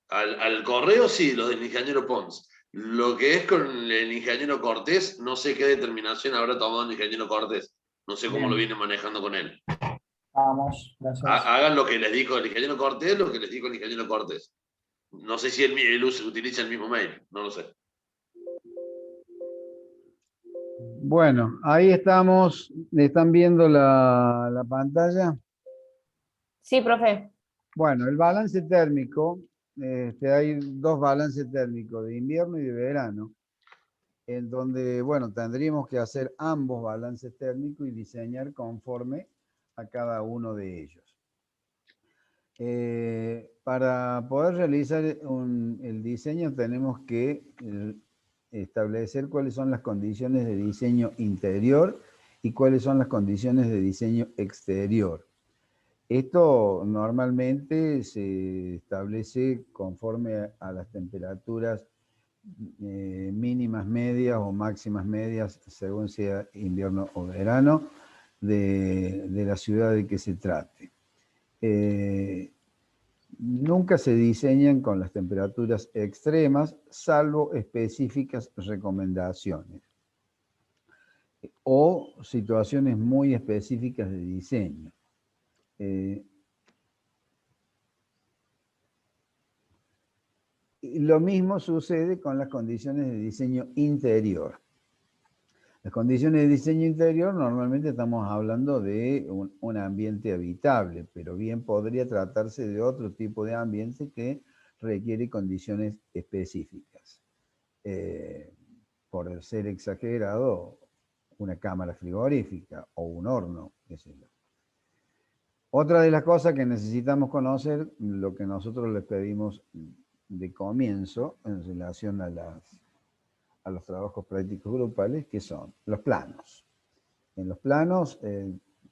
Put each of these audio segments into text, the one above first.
Al correo sí, los del ingeniero Pons. Lo que es con el ingeniero Cortés, no sé qué determinación habrá tomado el ingeniero Cortés. No sé cómo lo Bien, viene manejando con él. vamos, gracias. Hagan lo que les dijo el ingeniero Cortés, lo que les dijo el ingeniero Cortés. No sé si él utiliza el mismo mail, no lo sé. Bueno, ahí estamos. ¿Están viendo la pantalla? Sí, profe. Bueno, el balance térmico, hay dos balances térmicos, de invierno y de verano, en donde, bueno, tendríamos que hacer ambos balances térmicos y diseñar conforme a cada uno de ellos. Para poder realizar el diseño tenemos que establecer cuáles son las condiciones de diseño interior y cuáles son las condiciones de diseño exterior. Esto normalmente se establece conforme a las temperaturas mínimas medias o máximas medias, según sea invierno o verano, de la ciudad de que se trate. Nunca se diseñan con las temperaturas extremas, salvo específicas recomendaciones o situaciones muy específicas de diseño. Y lo mismo sucede con las condiciones de diseño interior. Las condiciones de diseño interior normalmente estamos hablando de un ambiente habitable, pero bien podría tratarse de otro tipo de ambiente que requiere condiciones específicas. Por ser exagerado, una cámara frigorífica o un horno, qué sé yo. Otra de las cosas que necesitamos conocer, lo que nosotros les pedimos de comienzo en relación a los trabajos prácticos grupales, que son los planos. En los planos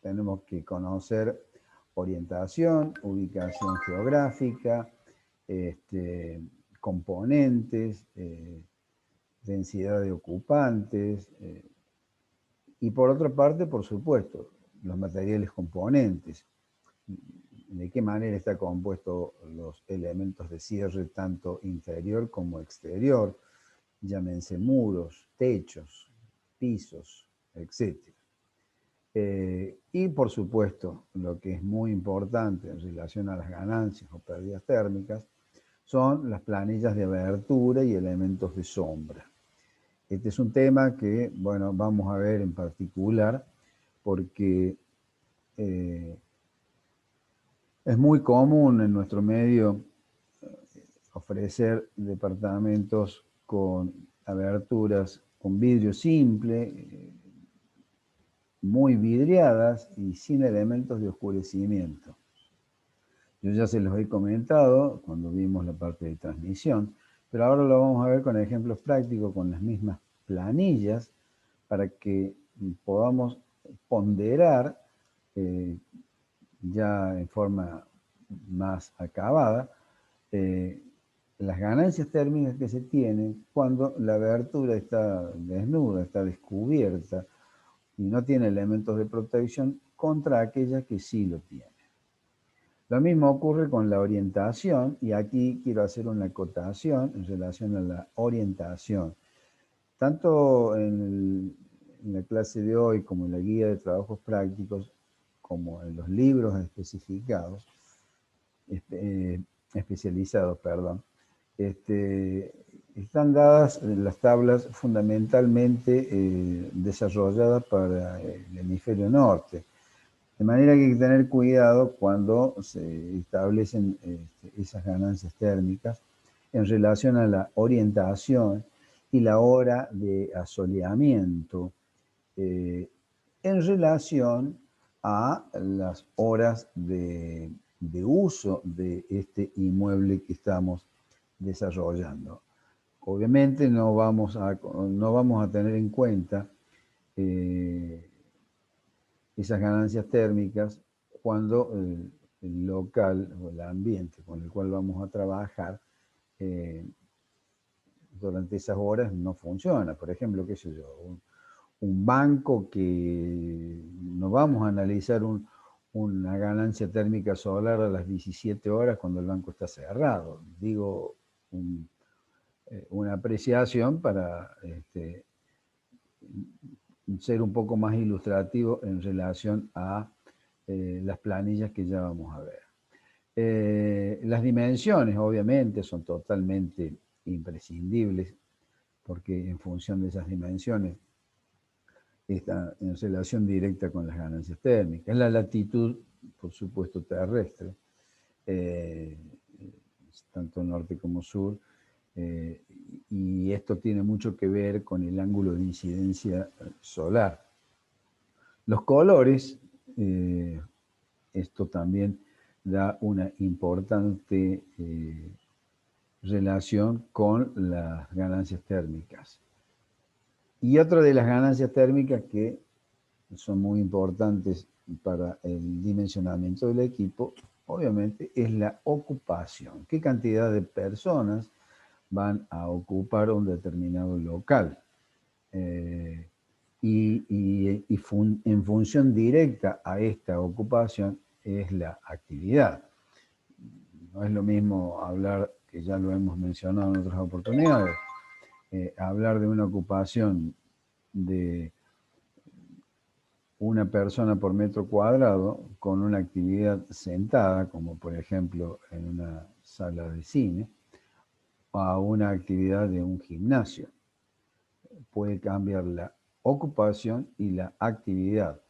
tenemos que conocer orientación, ubicación geográfica, componentes, densidad de ocupantes, y por otra parte, por supuesto, los materiales componentes. De qué manera está compuesto los elementos de cierre, tanto interior como exterior, llámense muros, techos, pisos, etc. Y por supuesto, lo que es muy importante en relación a las ganancias o pérdidas térmicas, son las planillas de abertura y elementos de sombra. Este es un tema que, bueno, vamos a ver en particular porque es muy común en nuestro medio ofrecer departamentos con aberturas con vidrio simple, muy vidriadas y sin elementos de oscurecimiento. Yo ya se los he comentado cuando vimos la parte de transmisión, pero ahora lo vamos a ver con ejemplos prácticos, con las mismas planillas, para que podamos ponderar ya en forma más acabada las ganancias térmicas que se tienen cuando la abertura está desnuda, está descubierta y no tiene elementos de protección contra aquella que sí lo tiene. Lo mismo ocurre con la orientación, y aquí quiero hacer una acotación en relación a la orientación. Tanto en la clase de hoy como en la guía de trabajos prácticos, como en los libros especificados, especializados, perdón, están dadas las tablas fundamentalmente desarrolladas para el hemisferio norte. De manera que hay que tener cuidado cuando se establecen esas ganancias térmicas en relación a la orientación y la hora de asoleamiento en relación a las horas de uso de este inmueble que estamos desarrollando. Obviamente no vamos a tener en cuenta esas ganancias térmicas cuando el local o el ambiente con el cual vamos a trabajar durante esas horas no funciona. Por ejemplo, qué sé yo, un banco que no vamos a analizar un una ganancia térmica solar a las 17 horas cuando el banco está cerrado. Digo, una apreciación para ser un poco más ilustrativo en relación a las planillas que ya vamos a ver. Las dimensiones, obviamente, son totalmente imprescindibles, porque en función de esas dimensiones está en relación directa con las ganancias térmicas. La latitud, por supuesto, terrestre, tanto norte como sur, y esto tiene mucho que ver con el ángulo de incidencia solar. Los colores, esto también da una importante relación con las ganancias térmicas. Y otra de las ganancias térmicas que son muy importantes para el dimensionamiento del equipo, obviamente, es la ocupación. ¿Qué cantidad de personas van a ocupar un determinado local? En función directa a esta ocupación es la actividad. No es lo mismo hablar, que ya lo hemos mencionado en otras oportunidades, hablar de una ocupación de una persona por metro cuadrado con una actividad sentada, como por ejemplo en una sala de cine, a una actividad de un gimnasio. Puede cambiar la ocupación y la actividad.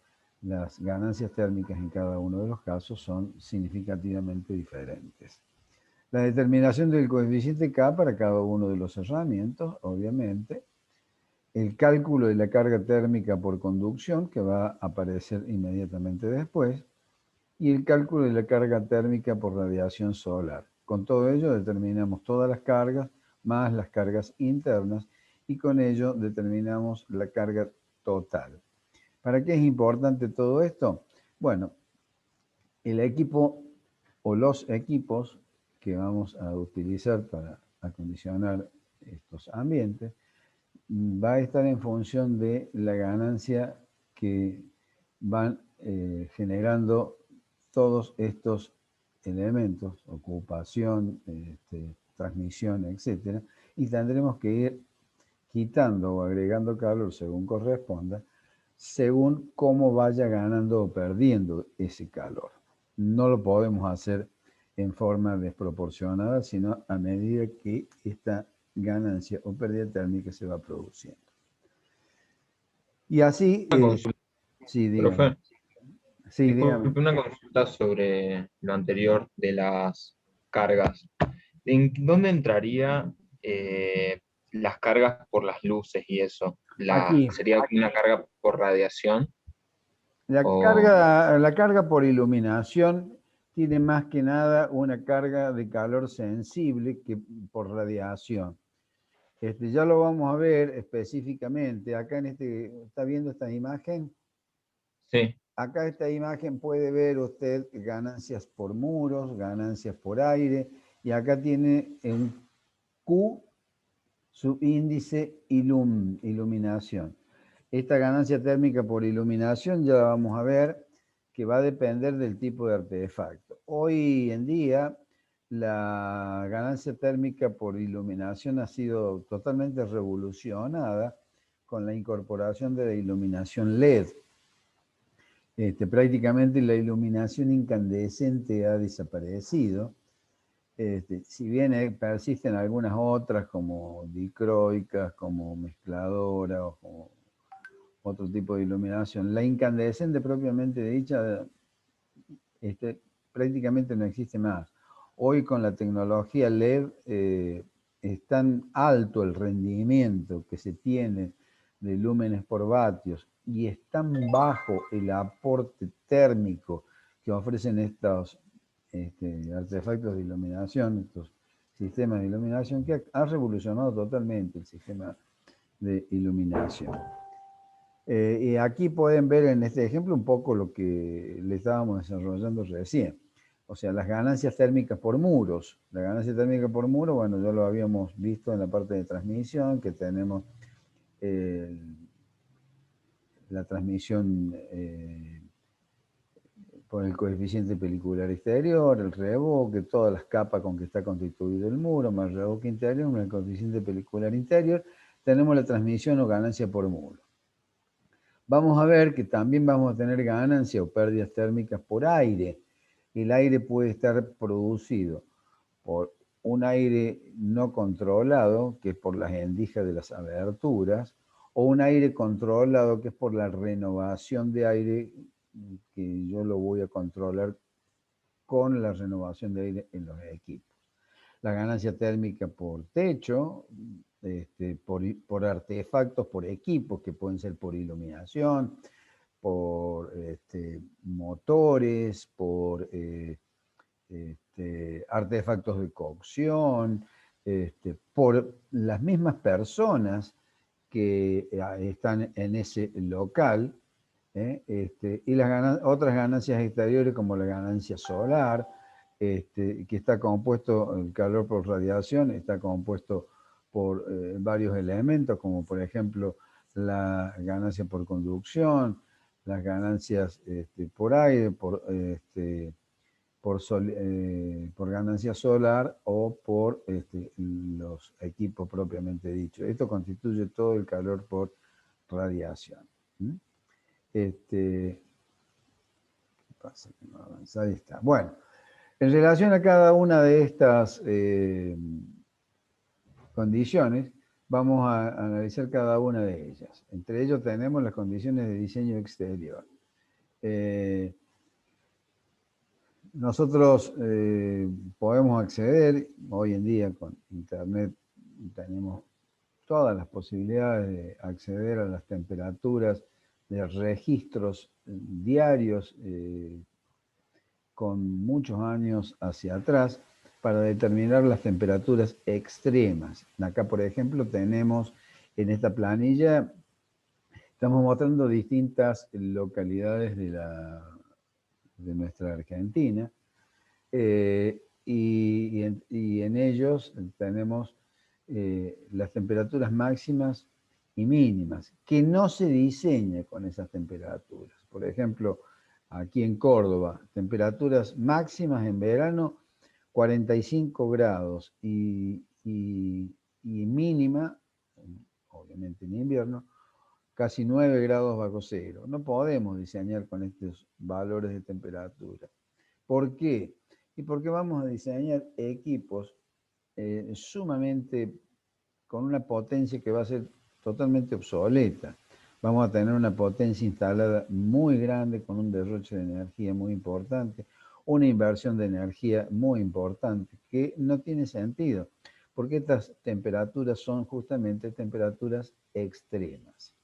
Las ganancias térmicas en cada uno de los casos son significativamente diferentes. La determinación del coeficiente K para cada uno de los herramientas, obviamente. El cálculo de la carga térmica por conducción, que va a aparecer inmediatamente después. Y el cálculo de la carga térmica por radiación solar. Con todo ello determinamos todas las cargas, más las cargas internas, y con ello determinamos la carga total. ¿Para qué es importante todo esto? Bueno, el equipo o los equipos que vamos a utilizar para acondicionar estos ambientes va a estar en función de la ganancia que van generando todos estos elementos, ocupación, transmisión, etc. Y tendremos que ir quitando o agregando calor según corresponda, según cómo vaya ganando o perdiendo ese calor. No lo podemos hacer en forma desproporcionada, sino a medida que esta ganancia o pérdida térmica se va produciendo. Y así, sí, dígame. Profe, Sí, disculpe, dígame. una consulta sobre lo anterior de las cargas. ¿En dónde entraría las cargas por las luces y eso? Aquí, ¿Sería una carga por radiación? la carga por iluminación tiene más que nada una carga de calor sensible que por radiación. Ya lo vamos a ver específicamente. Acá ¿está viendo esta imagen? Sí. Acá esta imagen puede ver usted ganancias por muros, ganancias por aire, y acá tiene un Q subíndice iluminación. Esta ganancia térmica por iluminación ya la vamos a ver, que va a depender del tipo de artefacto. Hoy en día la ganancia térmica por iluminación ha sido totalmente revolucionada con la incorporación de la iluminación LED. Prácticamente la iluminación incandescente ha desaparecido. Si bien persisten algunas otras como dicroicas, como mezcladora o como otro tipo de iluminación, la incandescente propiamente dicha prácticamente no existe más. Hoy con la tecnología LED es tan alto el rendimiento que se tiene de lúmenes por vatios y es tan bajo el aporte térmico que ofrecen estos artefactos de iluminación, estos sistemas de iluminación, que ha revolucionado totalmente el sistema de iluminación. Y aquí pueden ver en este ejemplo un poco lo que le estábamos desarrollando recién. O sea, las ganancias térmicas por muros. La ganancia térmica por muro, bueno, ya lo habíamos visto en la parte de transmisión, que tenemos la transmisión por el coeficiente pelicular exterior, el revoque, todas las capas con que está constituido el muro, más revoque interior, más el coeficiente pelicular interior, tenemos la transmisión o ganancia por muro. Vamos a ver que también vamos a tener ganancia o pérdidas térmicas por aire. El aire puede estar producido por un aire no controlado, que es por las endijas de las aberturas, o un aire controlado, que es por la renovación de aire, que yo lo voy a controlar con la renovación de aire en los equipos. La ganancia térmica por techo, por artefactos, por equipos, que pueden ser por iluminación, por motores, por artefactos de cocción, por las mismas personas que están en ese local, y las otras ganancias exteriores como la ganancia solar, que está compuesto, el calor por radiación, está compuesto por varios elementos, como por ejemplo la ganancia por conducción, las ganancias por aire, por ganancia solar o por los equipos propiamente dichos. Esto constituye todo el calor por radiación. ¿Qué pasa? Que no avanza. Ahí está. Bueno, en relación a cada una de estas condiciones, vamos a analizar cada una de ellas. Entre ellos tenemos las condiciones de diseño exterior. Nosotros podemos acceder, hoy en día con internet tenemos todas las posibilidades de acceder a las temperaturas de registros diarios con muchos años hacia atrás para determinar las temperaturas extremas. Acá, por ejemplo, tenemos en esta planilla, estamos mostrando distintas localidades de nuestra Argentina, y en ellos tenemos las temperaturas máximas y mínimas, que no se diseña con esas temperaturas. Por ejemplo, aquí en Córdoba, temperaturas máximas en verano 45 grados y mínima, obviamente en invierno, casi 9 grados bajo cero. No podemos diseñar con estos valores de temperatura. ¿Por qué? Y porque vamos a diseñar equipos sumamente con una potencia que va a ser totalmente obsoleta. Vamos a tener una potencia instalada muy grande, con un derroche de energía muy importante, una inversión de energía muy importante, que no tiene sentido, porque estas temperaturas son justamente temperaturas extremas.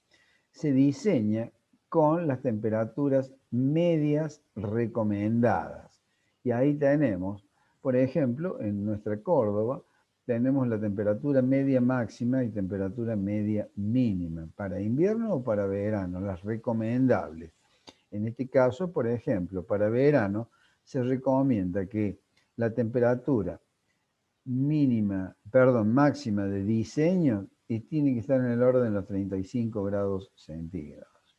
Se diseña con las temperaturas medias recomendadas. Y ahí tenemos, por ejemplo, en nuestra Córdoba, tenemos la temperatura media máxima y temperatura media mínima, para invierno o para verano, las recomendables. En este caso, por ejemplo, para verano se recomienda que la temperatura máxima de diseño tiene que estar en el orden de los 35 grados centígrados.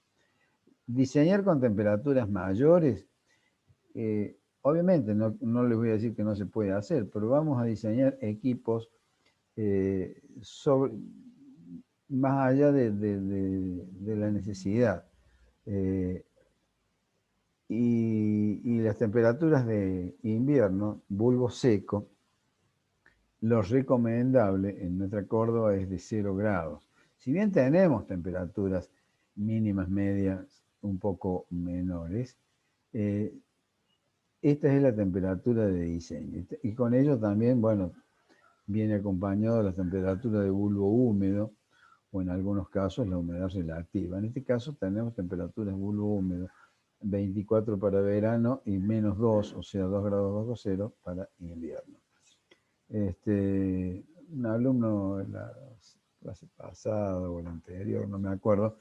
Diseñar con temperaturas mayores, obviamente no les voy a decir que no se puede hacer, pero vamos a diseñar equipos más allá de la necesidad. Y las temperaturas de invierno, bulbo seco, lo recomendable en nuestra Córdoba es de 0 grados. Si bien tenemos temperaturas mínimas, medias, un poco menores, esta es la temperatura de diseño. Y con ello también, bueno, viene acompañado de la temperatura de bulbo húmedo, o en algunos casos la humedad relativa. En este caso tenemos temperaturas bulbo húmedo, 24 para verano y -2, o sea, 2 grados bajo cero para invierno. Un alumno en la clase pasada o la anterior, no me acuerdo,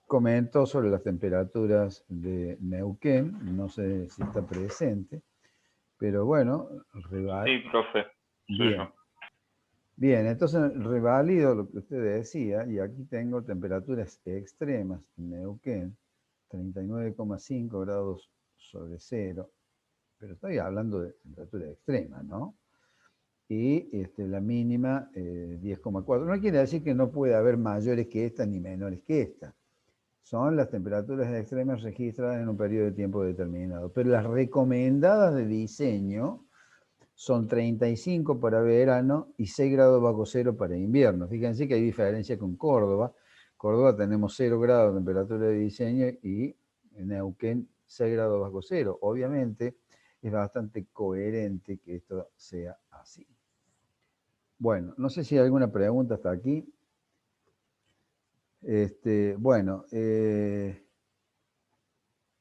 comentó sobre las temperaturas de Neuquén, no sé si está presente, pero bueno, Sí, profe. Bien. Bien, entonces revalido lo que usted decía, y aquí tengo temperaturas extremas en Neuquén, 39,5 grados sobre 0, pero estoy hablando de temperatura extrema, ¿no? Y la mínima 10,4. No quiere decir que no puede haber mayores que esta ni menores que esta. Son las temperaturas extremas registradas en un periodo de tiempo determinado. Pero las recomendadas de diseño son 35 para verano y 6 grados bajo cero para invierno. Fíjense que hay diferencia con Córdoba. Córdoba tenemos 0 grados de temperatura de diseño y en Neuquén 6 grados bajo cero. Obviamente es bastante coherente que esto sea así. Bueno, no sé si hay alguna pregunta hasta aquí. Bueno,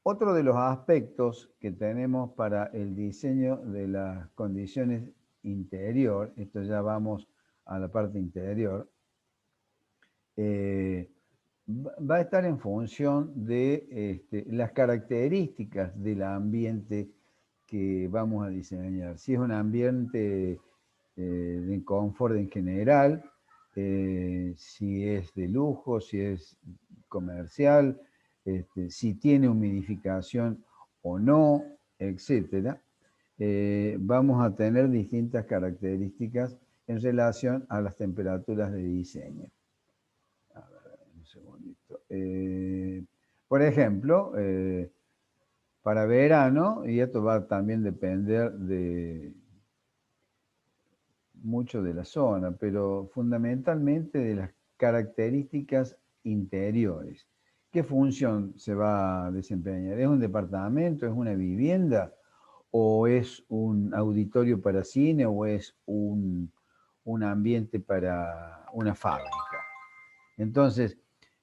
otro de los aspectos que tenemos para el diseño de las condiciones interior, esto ya vamos a la parte interior, va a estar en función de las características del ambiente que vamos a diseñar. Si es un ambiente de confort en general, si es de lujo, si es comercial, si tiene humidificación o no, etc. Vamos a tener distintas características en relación a las temperaturas de diseño. A ver, un segundito. Por ejemplo, para verano, y esto va a también depender de mucho de la zona, pero fundamentalmente de las características interiores. ¿Qué función se va a desempeñar? ¿Es un departamento? ¿Es una vivienda? ¿O es un auditorio para cine? ¿O es un ambiente para una fábrica? Entonces,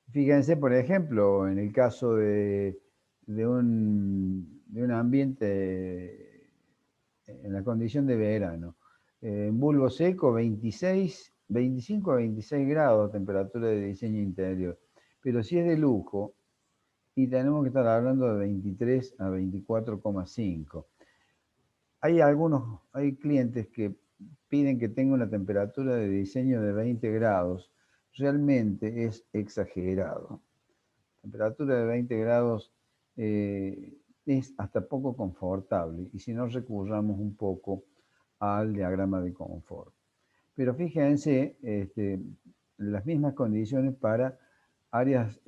fíjense, por ejemplo, en el caso de un ambiente en la condición de verano, en bulbo seco, 25 a 26 grados temperatura de diseño interior. Pero si es de lujo, y tenemos que estar hablando de 23 a 24,5. Hay clientes que piden que tenga una temperatura de diseño de 20 grados. Realmente es exagerado. Temperatura de 20 grados es hasta poco confortable. Y si no, recurramos un poco al diagrama de confort. Pero fíjense, las mismas condiciones para áreas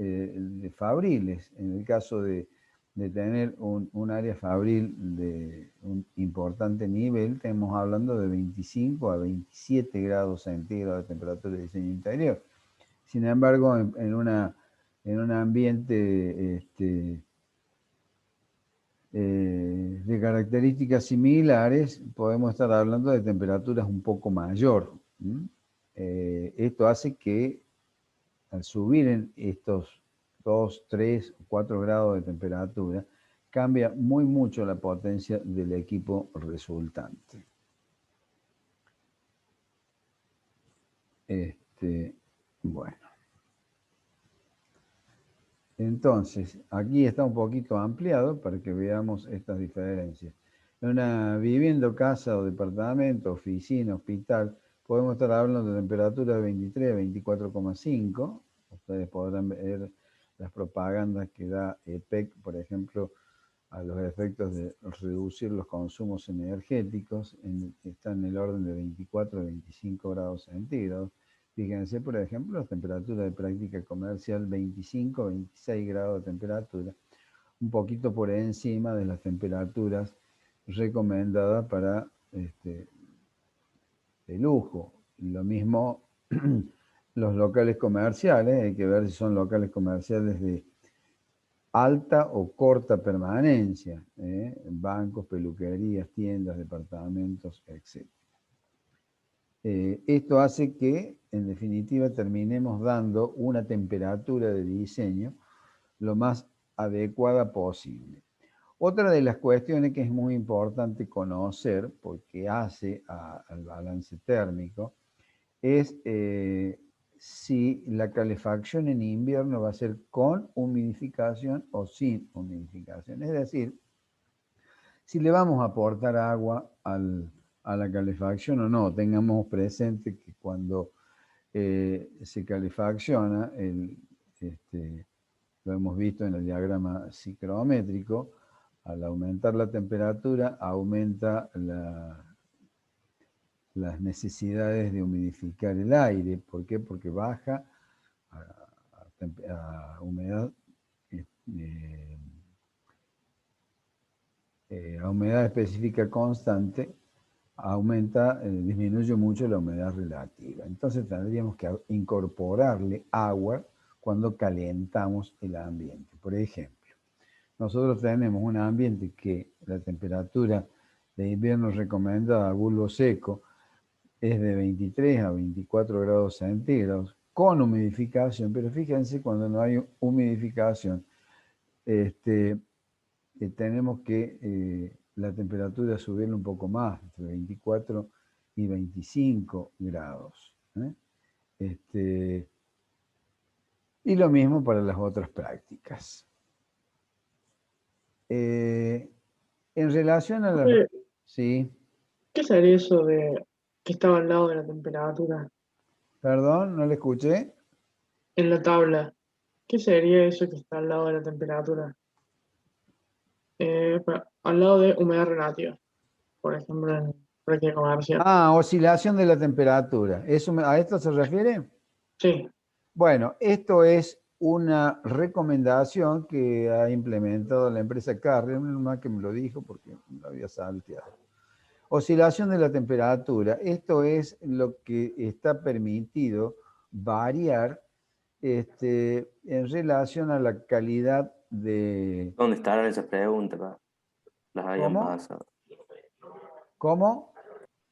fabriles. En el caso de tener un área fabril de un importante nivel, estamos hablando de 25 a 27 grados centígrados de temperatura de diseño interior. Sin embargo, en un ambiente de características similares, podemos estar hablando de temperaturas un poco mayor. Esto hace que al subir en estos 2, 3, 4 grados de temperatura, cambia muy mucho la potencia del equipo resultante. Bueno. Entonces, aquí está un poquito ampliado para que veamos estas diferencias. En una vivienda, casa o departamento, oficina, hospital, podemos estar hablando de temperatura de 23 a 24,5. Ustedes podrán ver las propagandas que da EPEC, por ejemplo, a los efectos de reducir los consumos energéticos, está en el orden de 24 a 25 grados centígrados. Fíjense, por ejemplo, la temperatura de práctica comercial, 25 a 26 grados de temperatura, un poquito por encima de las temperaturas recomendadas para de lujo. Lo mismo los locales comerciales, hay que ver si son locales comerciales de alta o corta permanencia, bancos, peluquerías, tiendas, departamentos, etc. Esto hace que, en definitiva, terminemos dando una temperatura de diseño lo más adecuada posible. Otra de las cuestiones que es muy importante conocer, porque hace al balance térmico, es si la calefacción en invierno va a ser con humidificación o sin humidificación. Es decir, si le vamos a aportar agua a la calefacción o no. Tengamos presente que cuando se calefacciona, lo hemos visto en el diagrama ciclométrico, Al aumentar la temperatura, aumenta las necesidades de humidificar el aire. ¿Por qué? Porque baja a humedad, a humedad específica constante, disminuye mucho la humedad relativa. Entonces tendríamos que incorporarle agua cuando calentamos el ambiente. Por ejemplo, nosotros tenemos un ambiente que la temperatura de invierno recomendada a bulbo seco es de 23 a 24 grados centígrados con humidificación, pero fíjense cuando no hay humidificación, tenemos que la temperatura subirla un poco más, entre 24 y 25 grados. Y lo mismo para las otras prácticas. En relación a la... Sí. ¿Qué sería eso de que estaba al lado de la temperatura? Perdón, no le escuché. En la tabla, ¿qué sería eso que está al lado de la temperatura? Al lado de humedad relativa, por ejemplo, en práctica comercial. Ah, oscilación de la temperatura. ¿A esto se refiere? Sí. Bueno, esto es una recomendación que ha implementado la empresa Carrier, más que me lo dijo porque lo había salteado. Oscilación de la temperatura. Esto es lo que está permitido variar en relación a la calidad de... ¿Dónde estarán esas preguntas? Las habían ¿Cómo? pasado. ¿Cómo?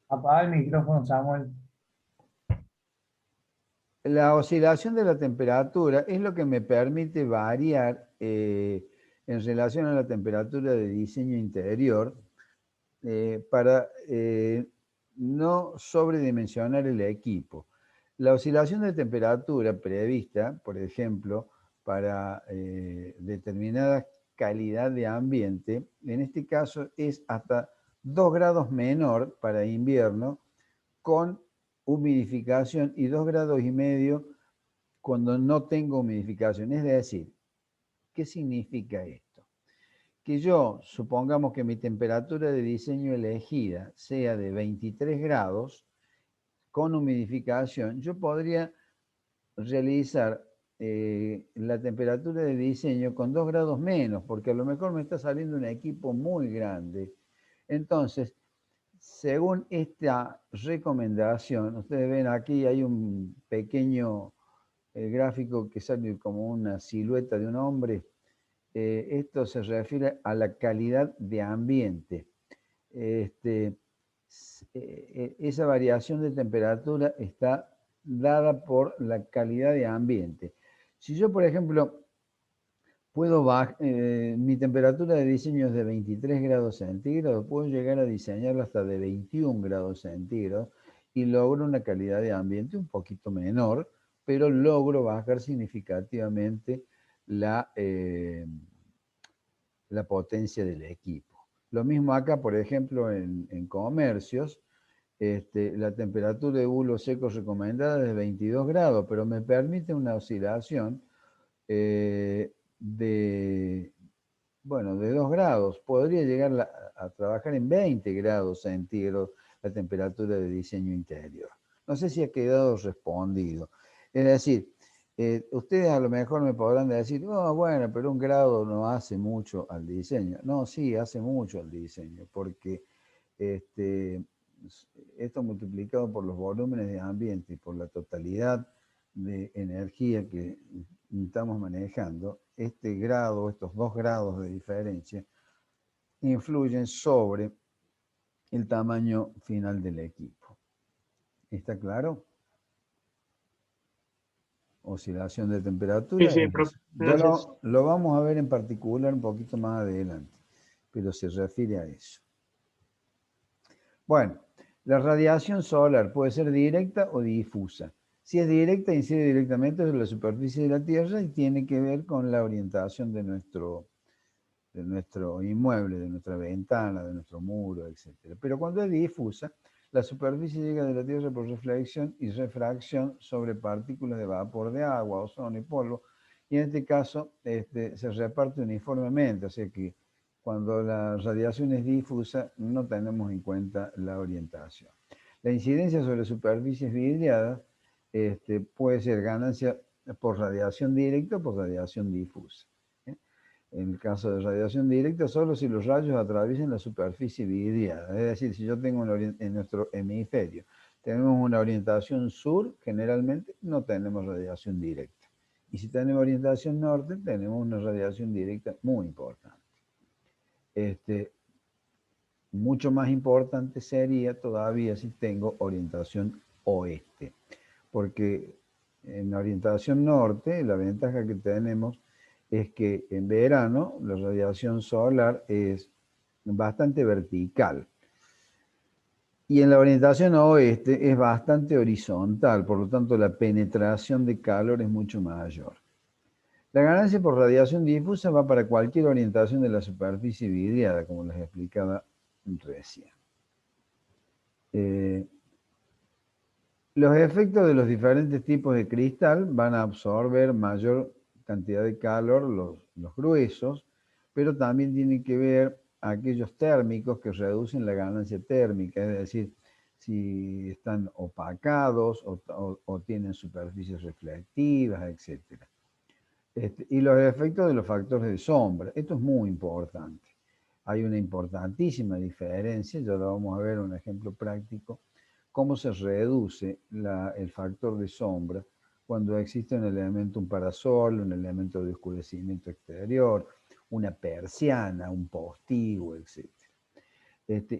Apaga el micrófono, Samuel. La oscilación de la temperatura es lo que me permite variar en relación a la temperatura de diseño interior para no sobredimensionar el equipo. La oscilación de temperatura prevista, por ejemplo, para determinada calidad de ambiente, en este caso es hasta 2 grados menor para invierno con humidificación y 2,5 grados cuando no tengo humidificación. Es decir, ¿qué significa esto? Que yo, supongamos que mi temperatura de diseño elegida sea de 23 grados con humidificación, yo podría realizar la temperatura de diseño con 2 grados menos, porque a lo mejor me está saliendo un equipo muy grande. Entonces, según esta recomendación, ustedes ven aquí hay un pequeño gráfico que sale como una silueta de un hombre. Esto se refiere a la calidad de ambiente. Esa variación de temperatura está dada por la calidad de ambiente. Si yo, por ejemplo, puedo bajar, mi temperatura de diseño es de 23 grados centígrados, puedo llegar a diseñarlo hasta de 21 grados centígrados y logro una calidad de ambiente un poquito menor, pero logro bajar significativamente la potencia del equipo. Lo mismo acá, por ejemplo, en comercios, la temperatura de bulbo seco recomendada es de 22 grados, pero me permite una oscilación de 2 grados. Podría llegar a trabajar en 20 grados centígrados la temperatura de diseño interior. No sé si ha quedado respondido. Es decir, ustedes a lo mejor me podrán decir, oh, bueno, pero 1 grado no hace mucho al diseño. No, sí, hace mucho al diseño, porque esto multiplicado por los volúmenes de ambiente y por la totalidad de energía que estamos manejando, este grado, estos 2 grados de diferencia, influyen sobre el tamaño final del equipo. ¿Está claro? Oscilación de temperatura. Sí, profe. Ya lo vamos a ver en particular un poquito más adelante, pero se refiere a eso. Bueno, la radiación solar puede ser directa o difusa. Si es directa, incide directamente sobre la superficie de la Tierra y tiene que ver con la orientación de nuestro inmueble, de nuestra ventana, de nuestro muro, etc. Pero cuando es difusa, la superficie llega de la Tierra por reflexión y refracción sobre partículas de vapor de agua, ozono y polvo, y en este caso se reparte uniformemente, o sea que Cuando la radiación es difusa, no tenemos en cuenta la orientación. La incidencia sobre superficies vidriadas puede ser ganancia por radiación directa o por radiación difusa. En el caso de radiación directa, solo si los rayos atraviesan la superficie vidriada. Es decir, si yo tengo en nuestro hemisferio tenemos una orientación sur, generalmente no tenemos radiación directa. Y si tenemos orientación norte, tenemos una radiación directa muy importante. Mucho más importante sería todavía si tengo orientación oeste, porque en la orientación norte la ventaja que tenemos es que en verano la radiación solar es bastante vertical y en la orientación oeste es bastante horizontal, por lo tanto la penetración de calor es mucho mayor. La ganancia por radiación difusa va para cualquier orientación de la superficie vidriada, como les explicaba recién. Los efectos de los diferentes tipos de cristal van a absorber mayor cantidad de calor, los gruesos, pero también tienen que ver aquellos térmicos que reducen la ganancia térmica, es decir, si están opacados o tienen superficies reflectivas, etc. Y los efectos de los factores de sombra. Esto es muy importante. Hay una importantísima diferencia, ya lo vamos a ver en un ejemplo práctico, cómo se reduce el factor de sombra cuando existe un elemento, un parasol, un elemento de oscurecimiento exterior, una persiana, un postigo, etc.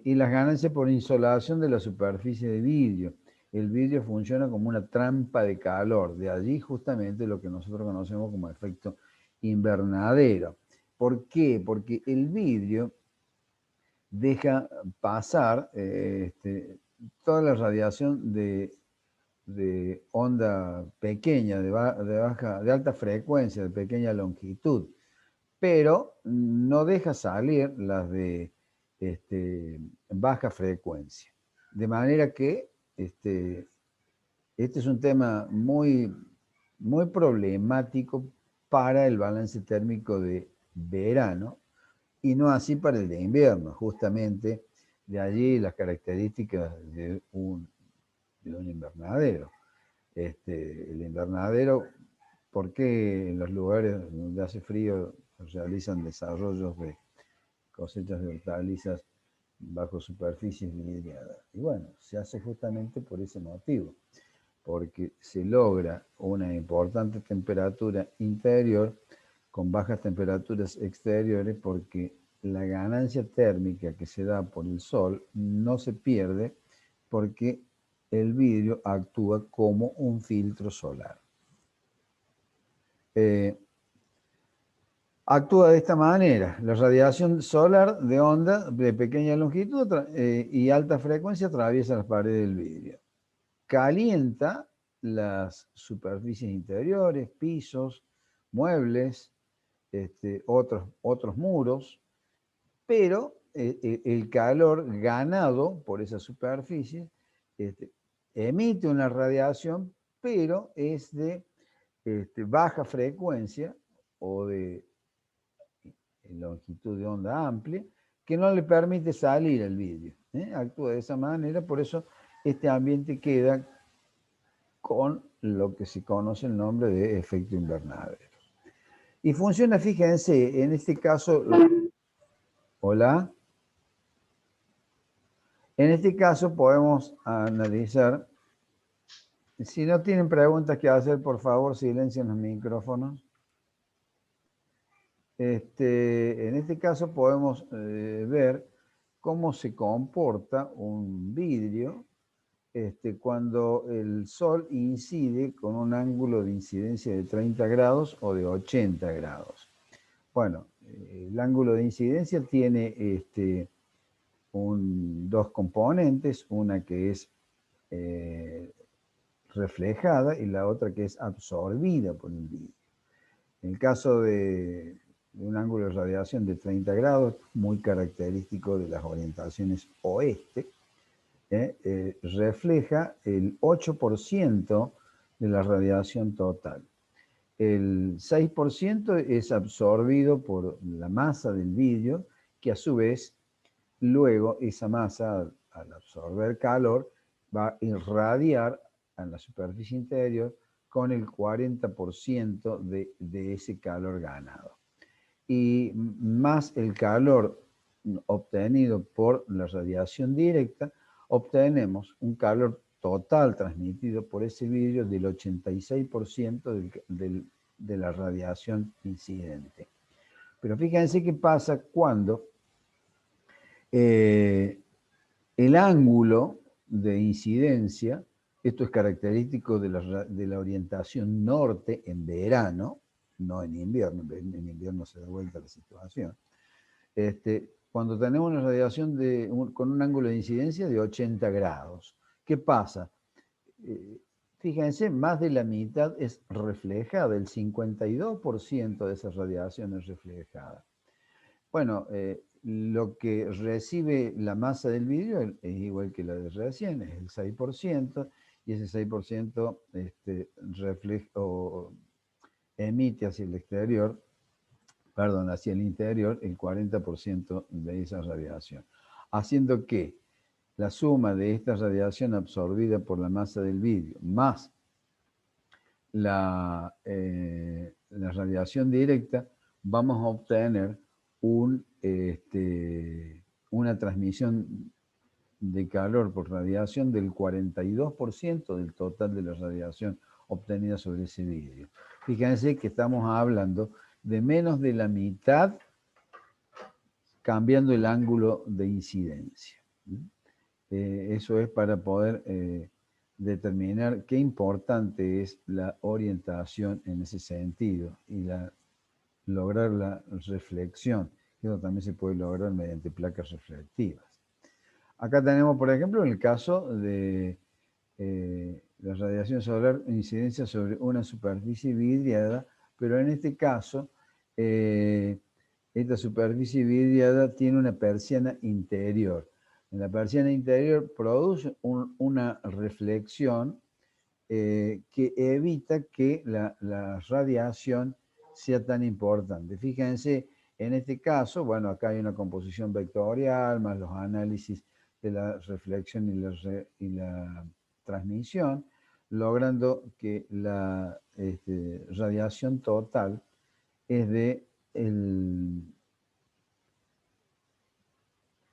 Y las ganancias por insolación de la superficie de vidrio. El vidrio funciona como una trampa de calor, de allí justamente lo que nosotros conocemos como efecto invernadero. ¿Por qué? Porque el vidrio deja pasar toda la radiación de onda pequeña, de alta frecuencia, de pequeña longitud, pero no deja salir las de baja frecuencia. De manera que este es un tema muy, muy problemático para el balance térmico de verano y no así para el de invierno, justamente de allí las características de un invernadero. El invernadero, ¿por qué en los lugares donde hace frío se realizan desarrollos de cosechas de hortalizas bajo superficies vidriadas? Y bueno, se hace justamente por ese motivo, porque se logra una importante temperatura interior con bajas temperaturas exteriores, porque la ganancia térmica que se da por el sol no se pierde porque el vidrio actúa como un filtro solar. Actúa de esta manera. La radiación solar de onda de pequeña longitud y alta frecuencia atraviesa las paredes del vidrio. Calienta las superficies interiores, pisos, muebles, otros muros, pero el calor ganado por esa superficie emite una radiación, pero es de baja frecuencia o de longitud de onda amplia, que no le permite salir al vidrio. Actúa de esa manera, por eso este ambiente queda con lo que se conoce el nombre de efecto invernadero. Y funciona, fíjense, en este caso, hola, en este caso podemos analizar, si no tienen preguntas que hacer, por favor, silencien los micrófonos. En este caso podemos ver cómo se comporta un vidrio cuando el sol incide con un ángulo de incidencia de 30 grados o de 80 grados. Bueno, el ángulo de incidencia tiene dos componentes, una que es reflejada y la otra que es absorbida por el vidrio. En el caso de un ángulo de radiación de 30 grados, muy característico de las orientaciones oeste, refleja el 8% de la radiación total. El 6% es absorbido por la masa del vidrio que a su vez, luego esa masa, al absorber calor, va a irradiar en la superficie interior con el 40% de ese calor ganado. Y más el calor obtenido por la radiación directa, obtenemos un calor total transmitido por ese vidrio del 86% de la radiación incidente. Pero fíjense qué pasa cuando el ángulo de incidencia, esto es característico de la orientación norte en verano, no en invierno, en invierno se da vuelta la situación. Cuando tenemos una radiación con un ángulo de incidencia de 80 grados, ¿qué pasa? Fíjense, más de la mitad es reflejada, el 52% de esa radiación es reflejada. Bueno, lo que recibe la masa del vidrio es igual que la de recién, es el 6%, y ese 6% refleja o emite hacia el exterior, perdón, hacia el interior el 40% de esa radiación, haciendo que la suma de esta radiación absorbida por la masa del vidrio más la radiación directa, vamos a obtener una transmisión de calor por radiación del 42% del total de la radiación obtenida sobre ese vidrio. Fíjense que estamos hablando de menos de la mitad cambiando el ángulo de incidencia. Eso es para poder determinar qué importante es la orientación en ese sentido y lograr la reflexión. Eso también se puede lograr mediante placas reflectivas. Acá tenemos, por ejemplo, el caso de la radiación solar en incidencia sobre una superficie vidriada, pero en este caso, esta superficie vidriada tiene una persiana interior. En la persiana interior produce una reflexión que evita que la radiación sea tan importante. Fíjense, en este caso, bueno, acá hay una composición vectorial, más los análisis de la reflexión y la transmisión, logrando que la radiación total es del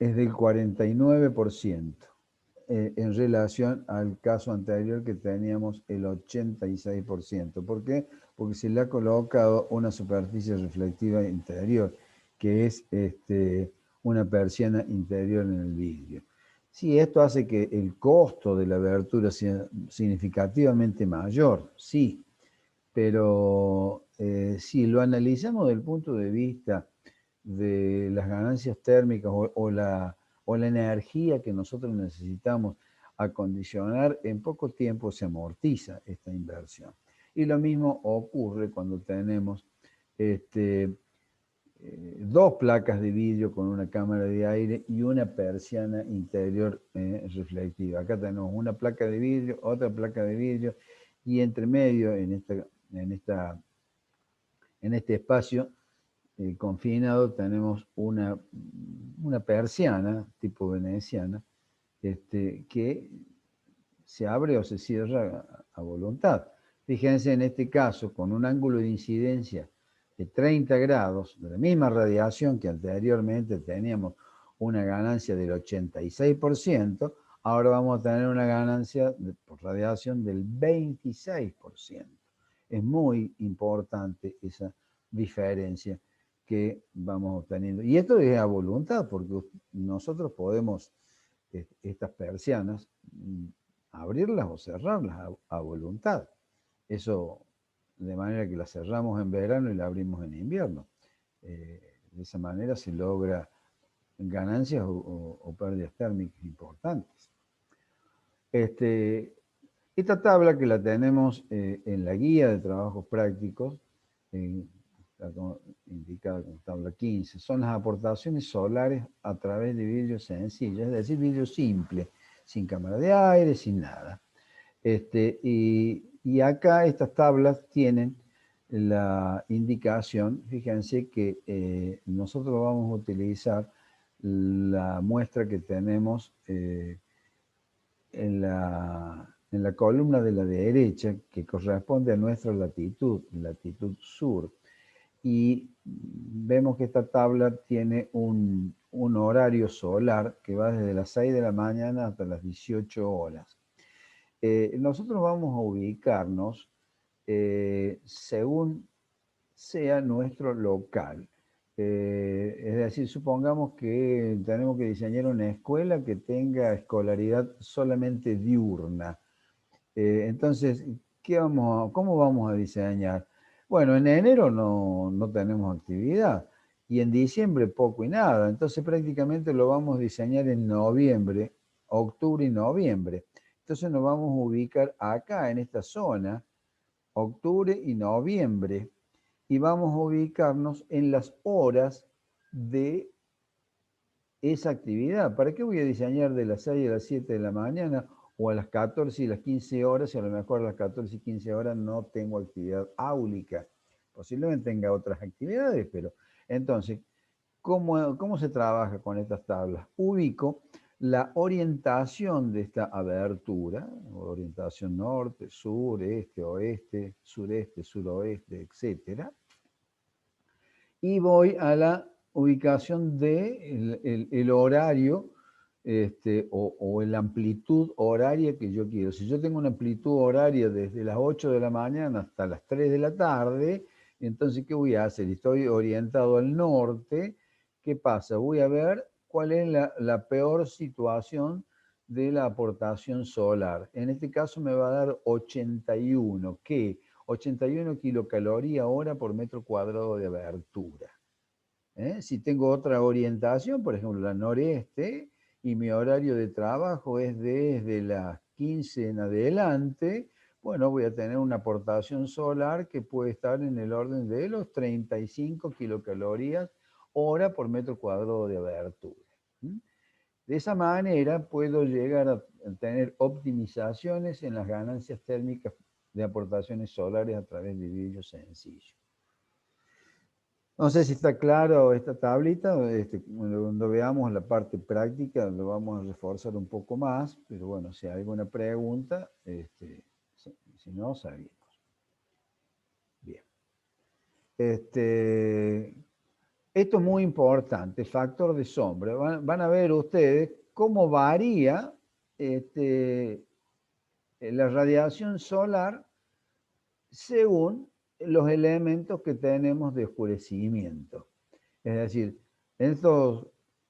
49%, en relación al caso anterior que teníamos el 86%. ¿Por qué? Porque se le ha colocado una superficie reflectiva interior, que es una persiana interior en el vidrio. Sí, esto hace que el costo de la abertura sea significativamente mayor, sí, pero si lo analizamos desde el punto de vista de las ganancias térmicas o la energía que nosotros necesitamos acondicionar, en poco tiempo se amortiza esta inversión. Y lo mismo ocurre cuando tenemos dos placas de vidrio con una cámara de aire y una persiana interior reflectiva. Acá tenemos una placa de vidrio, otra placa de vidrio, y entre medio, en este espacio confinado, tenemos una persiana tipo veneciana que se abre o se cierra a voluntad. Fíjense en este caso, con un ángulo de incidencia de 30 grados, de la misma radiación que anteriormente teníamos una ganancia del 86%, ahora vamos a tener una ganancia por radiación del 26%. Es muy importante esa diferencia que vamos obteniendo. Y esto es a voluntad, porque nosotros podemos estas persianas abrirlas o cerrarlas a voluntad. Eso de manera que la cerramos en verano y la abrimos en invierno. De esa manera se logra ganancias o pérdidas térmicas importantes. Esta tabla que la tenemos en la guía de trabajos prácticos, está indicada como tabla 15, son las aportaciones solares a través de vidrio sencillo, es decir, vidrio simple, sin cámara de aire, sin nada. Y acá estas tablas tienen la indicación, fíjense que nosotros vamos a utilizar la muestra que tenemos en la columna de la derecha, que corresponde a nuestra latitud, latitud sur. Y vemos que esta tabla tiene un horario solar que va desde las 6 de la mañana hasta las 18 horas. Nosotros vamos a ubicarnos según sea nuestro local. Es decir, supongamos que tenemos que diseñar una escuela que tenga escolaridad solamente diurna. Entonces, ¿cómo vamos a diseñar? Bueno, en enero no tenemos actividad y en diciembre poco y nada. Entonces prácticamente lo vamos a diseñar en noviembre, octubre y noviembre. Entonces nos vamos a ubicar acá en esta zona, octubre y noviembre, y vamos a ubicarnos en las horas de esa actividad. ¿Para qué voy a diseñar de las 6 a las 7 de la mañana o a las 14 y las 15 horas? Y a lo mejor a las 14 y 15 horas no tengo actividad áulica. Posiblemente tenga otras actividades, pero entonces, ¿cómo se trabaja con estas tablas? Ubico la orientación de esta abertura, orientación norte, sur, este, oeste, sureste, suroeste, etcétera, y voy a la ubicación de el horario o la amplitud horaria que yo quiero. Si yo tengo una amplitud horaria desde las 8 de la mañana hasta las 3 de la tarde, entonces, ¿qué voy a hacer? Estoy orientado al norte. ¿Qué pasa? Voy a ver cuál es la peor situación de la aportación solar. En este caso me va a dar 81. ¿Qué? 81 kilocalorías hora por metro cuadrado de abertura. Si tengo otra orientación, por ejemplo, la noreste, y mi horario de trabajo es desde las 15 en adelante, bueno, voy a tener una aportación solar que puede estar en el orden de los 35 kilocalorías hora por metro cuadrado de abertura. De esa manera puedo llegar a tener optimizaciones en las ganancias térmicas de aportaciones solares a través de vidrio sencillo. No sé si está claro esta tablita. Cuando veamos la parte práctica lo vamos a reforzar un poco más, pero bueno, si hay alguna pregunta, si no, seguimos. Bien. Esto es muy importante, factor de sombra. Van a ver ustedes cómo varía la radiación solar según los elementos que tenemos de oscurecimiento. Es decir, en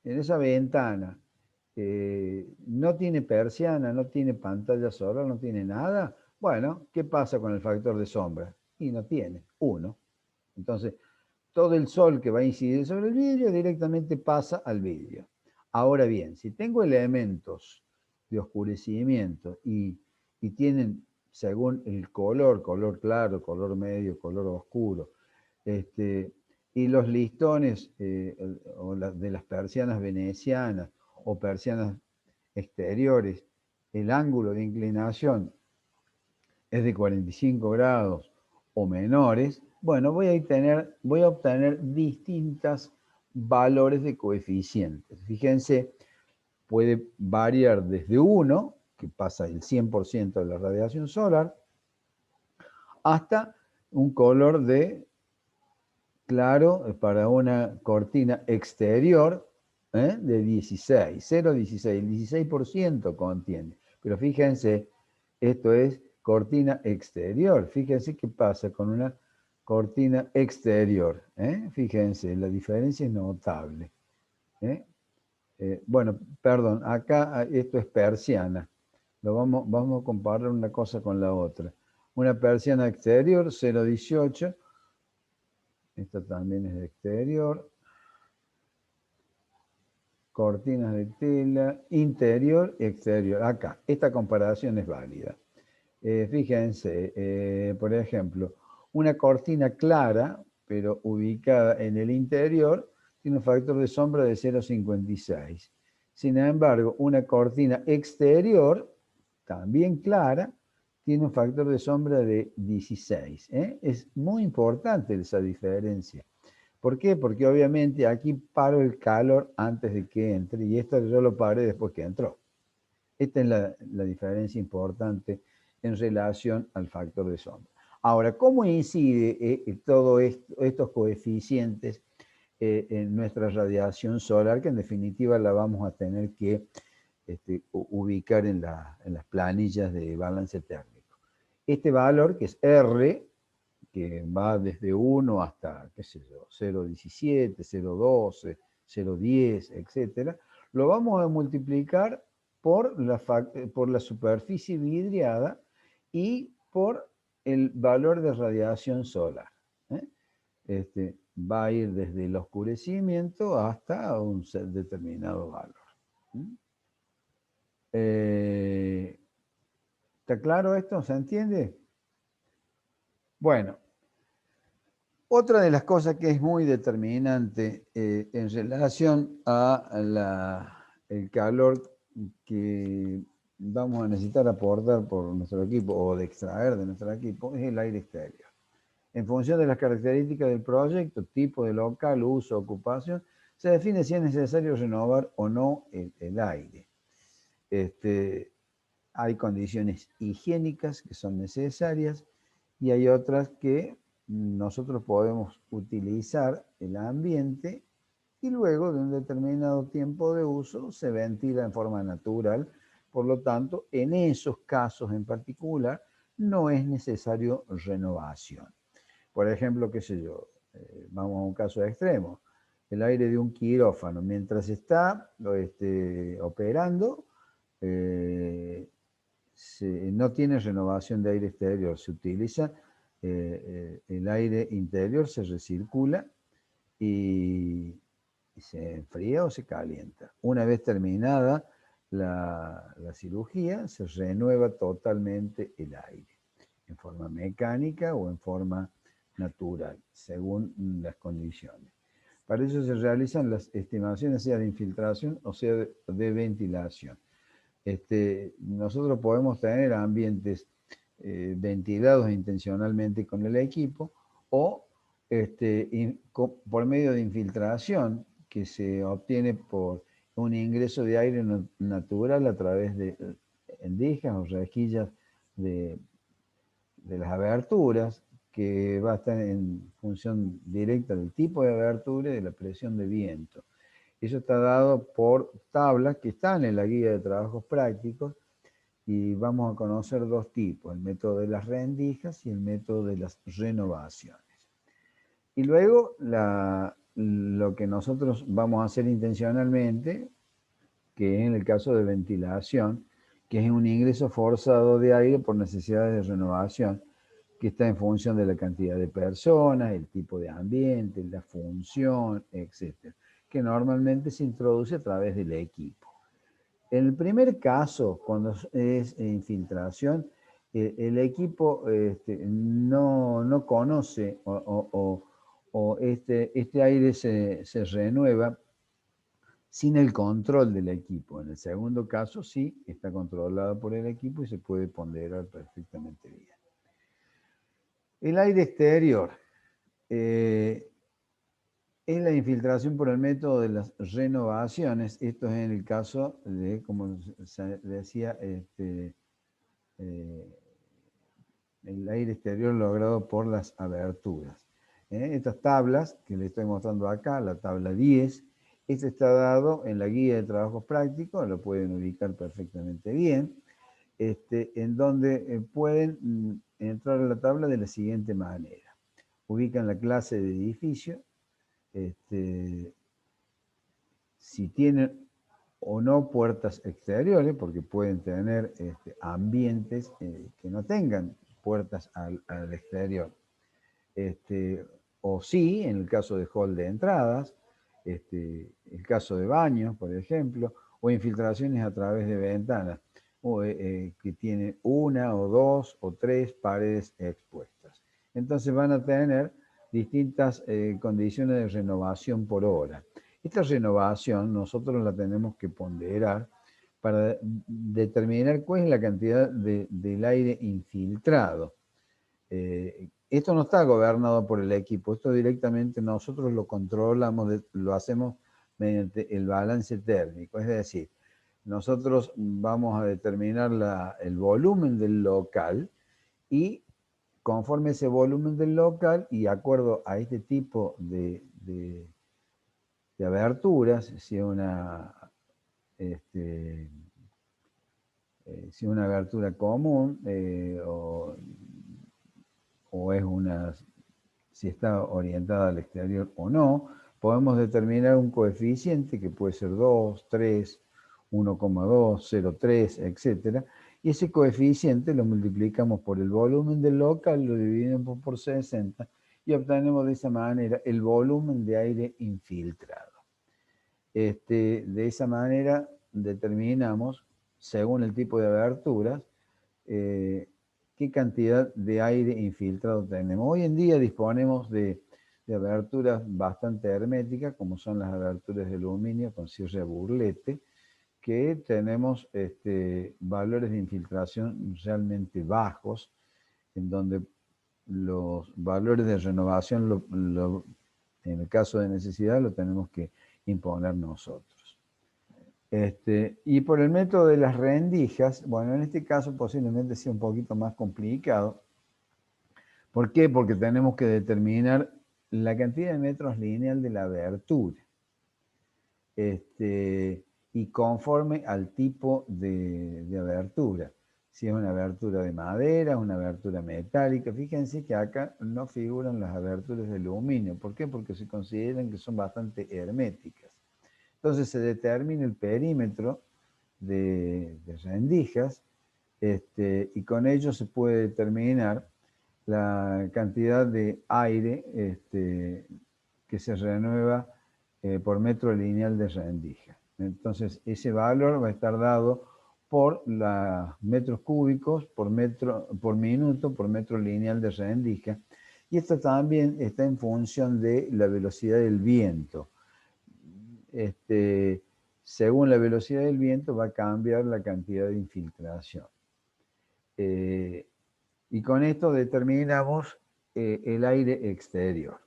esa ventana no tiene persiana, no tiene pantalla solar, no tiene nada. Bueno, ¿qué pasa con el factor de sombra? Y no tiene, 1. Entonces, todo el sol que va a incidir sobre el vidrio directamente pasa al vidrio. Ahora bien, si tengo elementos de oscurecimiento y tienen, según el color claro, color medio, color oscuro, y los listones de las persianas venecianas o persianas exteriores, el ángulo de inclinación es de 45 grados o menores, bueno, voy a obtener distintos valores de coeficientes. Fíjense, puede variar desde 1, que pasa el 100% de la radiación solar, hasta un color de claro para una cortina exterior de 16, 0,16, el 16% contiene. Pero fíjense, esto es cortina exterior. Fíjense qué pasa con una cortina exterior. Fíjense, la diferencia es notable. Bueno, perdón, acá esto es persiana. Vamos a comparar una cosa con la otra. Una persiana exterior, 0,18. Esta también es de exterior. Cortinas de tela, interior y exterior. Acá, esta comparación es válida. Fíjense, por ejemplo, una cortina clara, pero ubicada en el interior, tiene un factor de sombra de 0,56. Sin embargo, una cortina exterior, también clara, tiene un factor de sombra de 16. Es muy importante esa diferencia, ¿Por qué? Porque obviamente aquí paro el calor antes de que entre y esto yo lo paré después que entró. Esta es la diferencia importante en relación al factor de sombra. Ahora, ¿cómo incide todos estos coeficientes en nuestra radiación solar? Que en definitiva la vamos a tener que ubicar en las planillas de balance térmico. Este valor, que es R, que va desde 1 hasta, qué sé yo, 0,17, 0,12, 0,10, etcétera, lo vamos a multiplicar por la superficie vidriada y por el valor de radiación solar. Va a ir desde el oscurecimiento hasta un determinado valor. ¿Está claro esto? ¿Se entiende? Bueno, otra de las cosas que es muy determinante en relación a el calor que vamos a necesitar aportar por nuestro equipo o de extraer de nuestro equipo es el aire exterior. En función de las características del proyecto, tipo de local, uso, ocupación, se define si es necesario renovar o no el aire. Hay condiciones higiénicas que son necesarias y hay otras que nosotros podemos utilizar el ambiente y luego de un determinado tiempo de uso se ventila en forma natural. Por lo tanto, en esos casos en particular no es necesario renovación. Por ejemplo, qué sé yo, vamos a un caso extremo, el aire de un quirófano, mientras está operando, no tiene renovación de aire exterior, se utiliza el aire interior, se recircula y se enfría o se calienta. Una vez terminada la cirugía, se renueva totalmente el aire, en forma mecánica o en forma natural, según las condiciones. Para eso se realizan las estimaciones, sea de infiltración o sea de ventilación. Nosotros podemos tener ambientes ventilados intencionalmente con el equipo o por medio de infiltración que se obtiene por un ingreso de aire natural a través de endijas o rejillas de las aberturas, que va a estar en función directa del tipo de abertura y de la presión de viento. Eso está dado por tablas que están en la guía de trabajos prácticos y vamos a conocer dos tipos, el método de las rendijas y el método de las renovaciones. Y luego lo que nosotros vamos a hacer intencionalmente, que es en el caso de ventilación, que es un ingreso forzado de aire por necesidades de renovación, que está en función de la cantidad de personas, el tipo de ambiente, la función, etc., que normalmente se introduce a través del equipo. En el primer caso, cuando es infiltración, el equipo no conoce o este aire se renueva sin el control del equipo. En el segundo caso, sí, está controlado por el equipo y se puede ponderar perfectamente bien. El aire exterior es la infiltración por el método de las renovaciones. Esto es en el caso de, como se decía, el aire exterior logrado por las aberturas. Estas tablas que les estoy mostrando acá, la tabla 10, este está dado en la guía de trabajos prácticos, lo pueden ubicar perfectamente bien, en donde pueden entrar a la tabla de la siguiente manera. Ubican la clase de edificio, si tienen o no puertas exteriores, porque pueden tener ambientes que no tengan puertas al exterior. O sí, en el caso de hall de entradas, el caso de baños, por ejemplo, o infiltraciones a través de ventanas, que tienen una o dos o tres paredes expuestas. Entonces van a tener distintas condiciones de renovación por hora. Esta renovación nosotros la tenemos que ponderar para determinar cuál es la cantidad del aire infiltrado, esto no está gobernado por el equipo, esto directamente nosotros lo controlamos, lo hacemos mediante el balance térmico, es decir, nosotros vamos a determinar el volumen del local y conforme ese volumen del local y de acuerdo a este tipo de aberturas, si es una abertura común o es si está orientada al exterior o no, podemos determinar un coeficiente que puede ser 2, 3, 1,2, 0,3, etc. Y ese coeficiente lo multiplicamos por el volumen del local, lo dividimos por 60 y obtenemos de esa manera el volumen de aire infiltrado. De esa manera determinamos, según el tipo de aberturas, qué cantidad de aire infiltrado tenemos. Hoy en día disponemos de aberturas bastante herméticas, como son las aberturas de aluminio con cierre a burlete, que tenemos valores de infiltración realmente bajos, en donde los valores de renovación, en el caso de necesidad, lo tenemos que imponer nosotros. Y por el método de las rendijas, bueno, en este caso posiblemente sea un poquito más complicado. ¿Por qué? Porque tenemos que determinar la cantidad de metros lineal de la abertura. Y conforme al tipo de abertura. Si es una abertura de madera, una abertura metálica. Fíjense que acá no figuran las aberturas de aluminio. ¿Por qué? Porque se consideran que son bastante herméticas. Entonces se determina el perímetro de rendijas y con ello se puede determinar la cantidad de aire que se renueva por metro lineal de rendija. Entonces ese valor va a estar dado por los metros cúbicos por minuto por metro lineal de rendija. Y esto también está en función de la velocidad del viento. Según la velocidad del viento va a cambiar la cantidad de infiltración. Y con esto determinamos el aire exterior.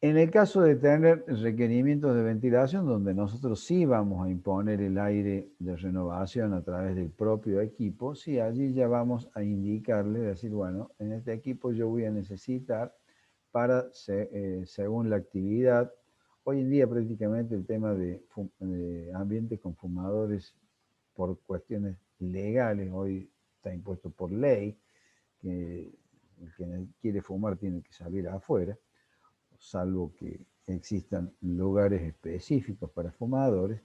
En el caso de tener requerimientos de ventilación, donde nosotros sí vamos a imponer el aire de renovación a través del propio equipo, sí, allí ya vamos a indicarle, decir, bueno, en este equipo yo voy a necesitar para, según la actividad, hoy en día prácticamente el tema de ambientes con fumadores por cuestiones legales, hoy está impuesto por ley, que el que quiere fumar tiene que salir afuera, salvo que existan lugares específicos para fumadores.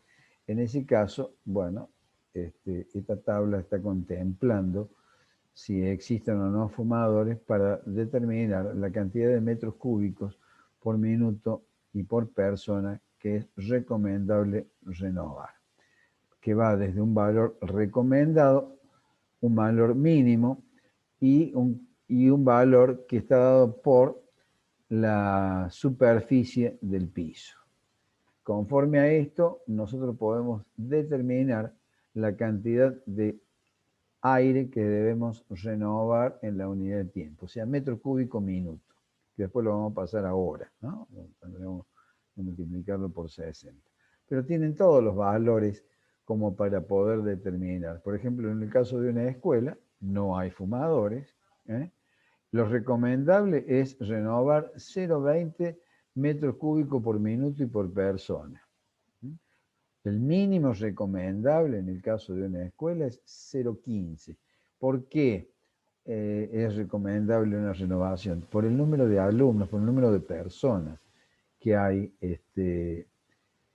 En ese caso, bueno, esta tabla está contemplando si existen o no fumadores para determinar la cantidad de metros cúbicos por minuto y por persona que es recomendable renovar, que va desde un valor recomendado, un valor mínimo y un valor que está dado por la superficie del piso. Conforme a esto, nosotros podemos determinar la cantidad de aire que debemos renovar en la unidad de tiempo, o sea, metro cúbico minuto, que después lo vamos a pasar a hora, ¿no? Tendremos que multiplicarlo por 60. Pero tienen todos los valores como para poder determinar. Por ejemplo, en el caso de una escuela, no hay fumadores, Lo recomendable es renovar 0,20 metros cúbicos por minuto y por persona. El mínimo recomendable en el caso de una escuela es 0,15. ¿Por qué es recomendable una renovación? Por el número de alumnos, por el número de personas que hay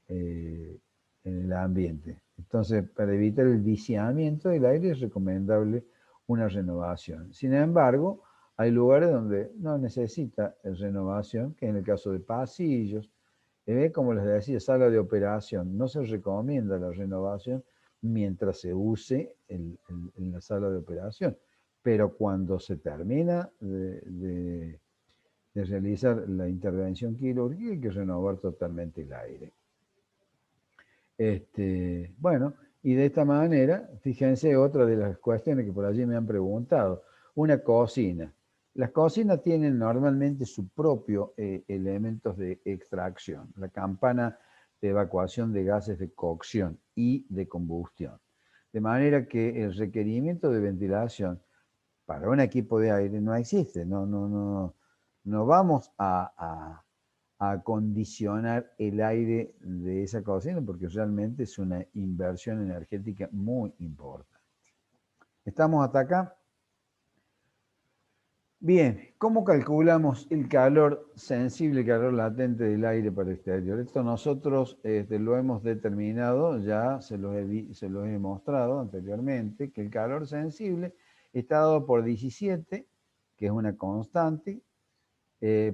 en el ambiente. Entonces, para evitar el viciamiento del aire es recomendable una renovación. Sin embargo, hay lugares donde no necesita renovación, que en el caso de pasillos, como les decía, sala de operación, no se recomienda la renovación mientras se use en la sala de operación, pero cuando se termina de realizar la intervención quirúrgica hay que renovar totalmente el aire. Bueno, y de esta manera, fíjense otra de las cuestiones que por allí me han preguntado, una cocina. Las cocinas tienen normalmente su propio elementos de extracción, la campana de evacuación de gases de cocción y de combustión. De manera que el requerimiento de ventilación para un equipo de aire no existe. No vamos a acondicionar el aire de esa cocina porque realmente es una inversión energética muy importante. ¿Estamos hasta acá? Bien, ¿cómo calculamos el calor sensible, el calor latente del aire para el exterior? Esto nosotros lo hemos determinado, ya se los he mostrado anteriormente, que el calor sensible está dado por 17, que es una constante,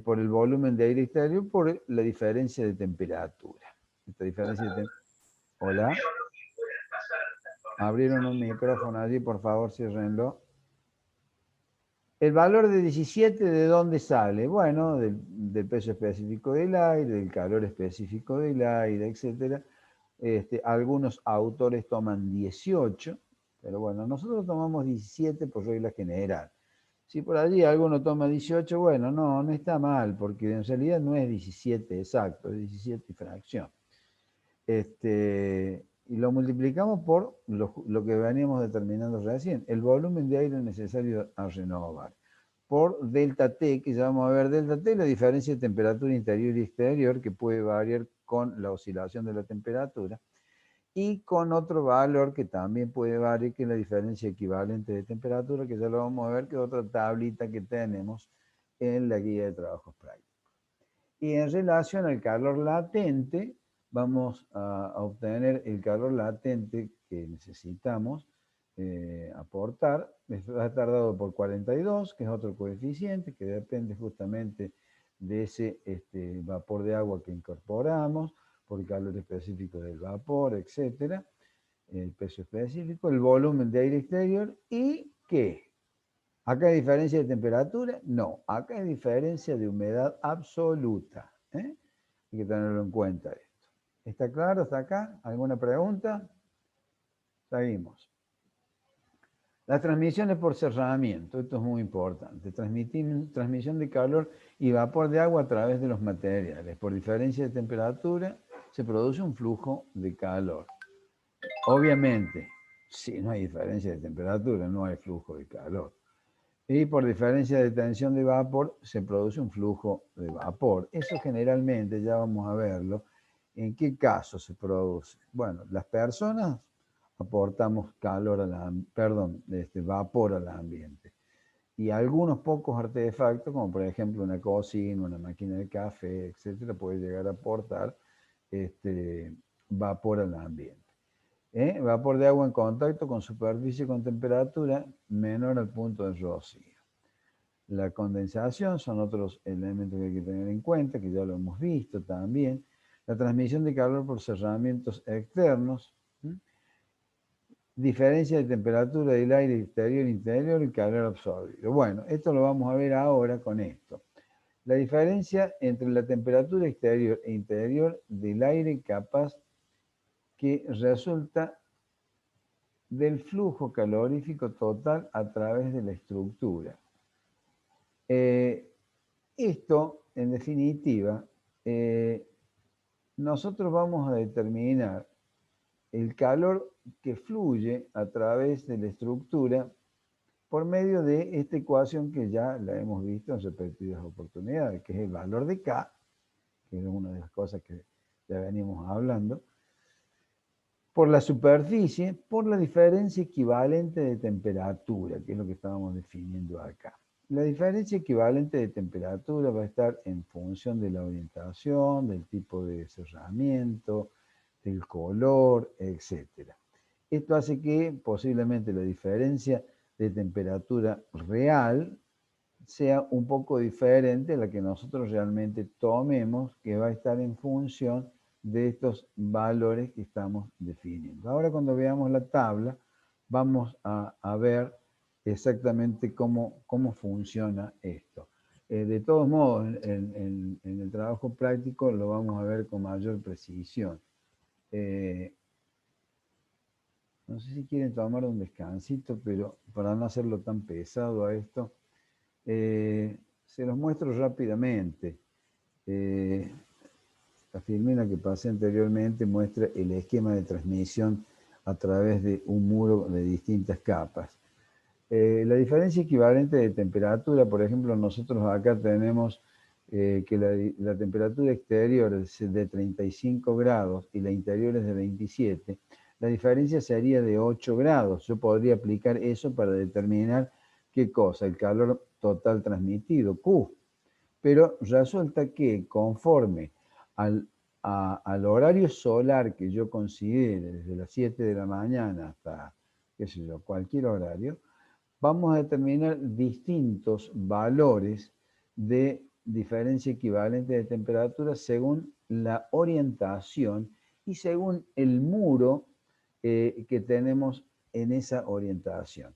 por el volumen de aire exterior, por la diferencia de temperatura. Esta diferencia de Hola. Abrieron un micrófono allí, por favor, ciérrenlo. El valor de 17, ¿de dónde sale? Bueno, del peso específico del aire, del calor específico del aire, etc. Algunos autores toman 18, pero bueno, nosotros tomamos 17 por regla general. Si por allí alguno toma 18, bueno, no está mal, porque en realidad no es 17 exacto, es 17 y fracción. Y lo multiplicamos por lo que veníamos determinando recién, el volumen de aire necesario a renovar, por delta T, que ya vamos a ver delta T, la diferencia de temperatura interior y exterior, que puede variar con la oscilación de la temperatura, y con otro valor que también puede variar, que es la diferencia equivalente de temperatura, que ya lo vamos a ver, que es otra tablita que tenemos en la guía de trabajos prácticos. Y en relación al calor latente, vamos a obtener el calor latente que necesitamos aportar. Va a estar dado por 42, que es otro coeficiente, que depende justamente de ese vapor de agua que incorporamos, por el calor específico del vapor, etc. El peso específico, el volumen de aire exterior y ¿qué? ¿Acá hay diferencia de temperatura? No, acá hay diferencia de humedad absoluta. Hay que tenerlo en cuenta esto. ¿Está claro hasta acá? ¿Alguna pregunta? Seguimos. Las transmisiones por cerramiento, esto es muy importante. Transmisión de calor y vapor de agua a través de los materiales. Por diferencia de temperatura se produce un flujo de calor. Obviamente, si no hay diferencia de temperatura, no hay flujo de calor. Y por diferencia de tensión de vapor se produce un flujo de vapor. Eso generalmente, ya vamos a verlo, ¿en qué caso se produce? Bueno, las personas aportamos vapor al ambiente. Y algunos pocos artefactos, como por ejemplo una cocina, una máquina de café, etcétera, puede llegar a aportar vapor al ambiente. Vapor de agua en contacto con superficie con temperatura menor al punto de rocío. La condensación son otros elementos que hay que tener en cuenta, que ya lo hemos visto también. La transmisión de calor por cerramientos externos. Diferencia de temperatura del aire exterior-interior y calor absorbido. Bueno, esto lo vamos a ver ahora con esto. La diferencia entre la temperatura exterior e interior del aire capaz que resulta del flujo calorífico total a través de la estructura. Esto, en definitiva, nosotros vamos a determinar el calor que fluye a través de la estructura por medio de esta ecuación que ya la hemos visto en repetidas oportunidades, que es el valor de K, que es una de las cosas que ya venimos hablando, por la superficie, por la diferencia equivalente de temperatura, que es lo que estábamos definiendo acá. La diferencia equivalente de temperatura va a estar en función de la orientación, del tipo de cerramiento, del color, etc. Esto hace que posiblemente la diferencia de temperatura real sea un poco diferente a la que nosotros realmente tomemos, que va a estar en función de estos valores que estamos definiendo. Ahora cuando veamos la tabla, vamos a ver exactamente cómo funciona esto. De todos modos, en el trabajo práctico lo vamos a ver con mayor precisión. No sé si quieren tomar un descansito, pero para no hacerlo tan pesado a esto, se los muestro rápidamente. La filmina que pasé anteriormente muestra el esquema de transmisión a través de un muro de distintas capas. La diferencia equivalente de temperatura, por ejemplo, nosotros acá tenemos que la temperatura exterior es de 35 grados y la interior es de 27. La diferencia sería de 8 grados. Yo podría aplicar eso para determinar qué cosa, el calor total transmitido, Q. Pero resulta que conforme al horario solar que yo considere, desde las 7 de la mañana hasta, qué sé yo, cualquier horario, vamos a determinar distintos valores de diferencia equivalente de temperatura según la orientación y según el muro que tenemos en esa orientación.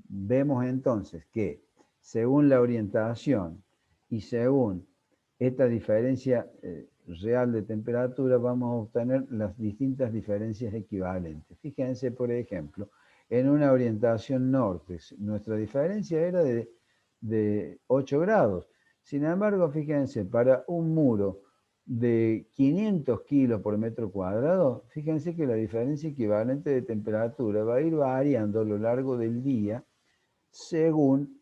Vemos entonces que según la orientación y según esta diferencia real de temperatura vamos a obtener las distintas diferencias equivalentes. Fíjense, por ejemplo, en una orientación norte, nuestra diferencia era de 8 grados. Sin embargo, fíjense, para un muro de 500 kilos por metro cuadrado, fíjense que la diferencia equivalente de temperatura va a ir variando a lo largo del día según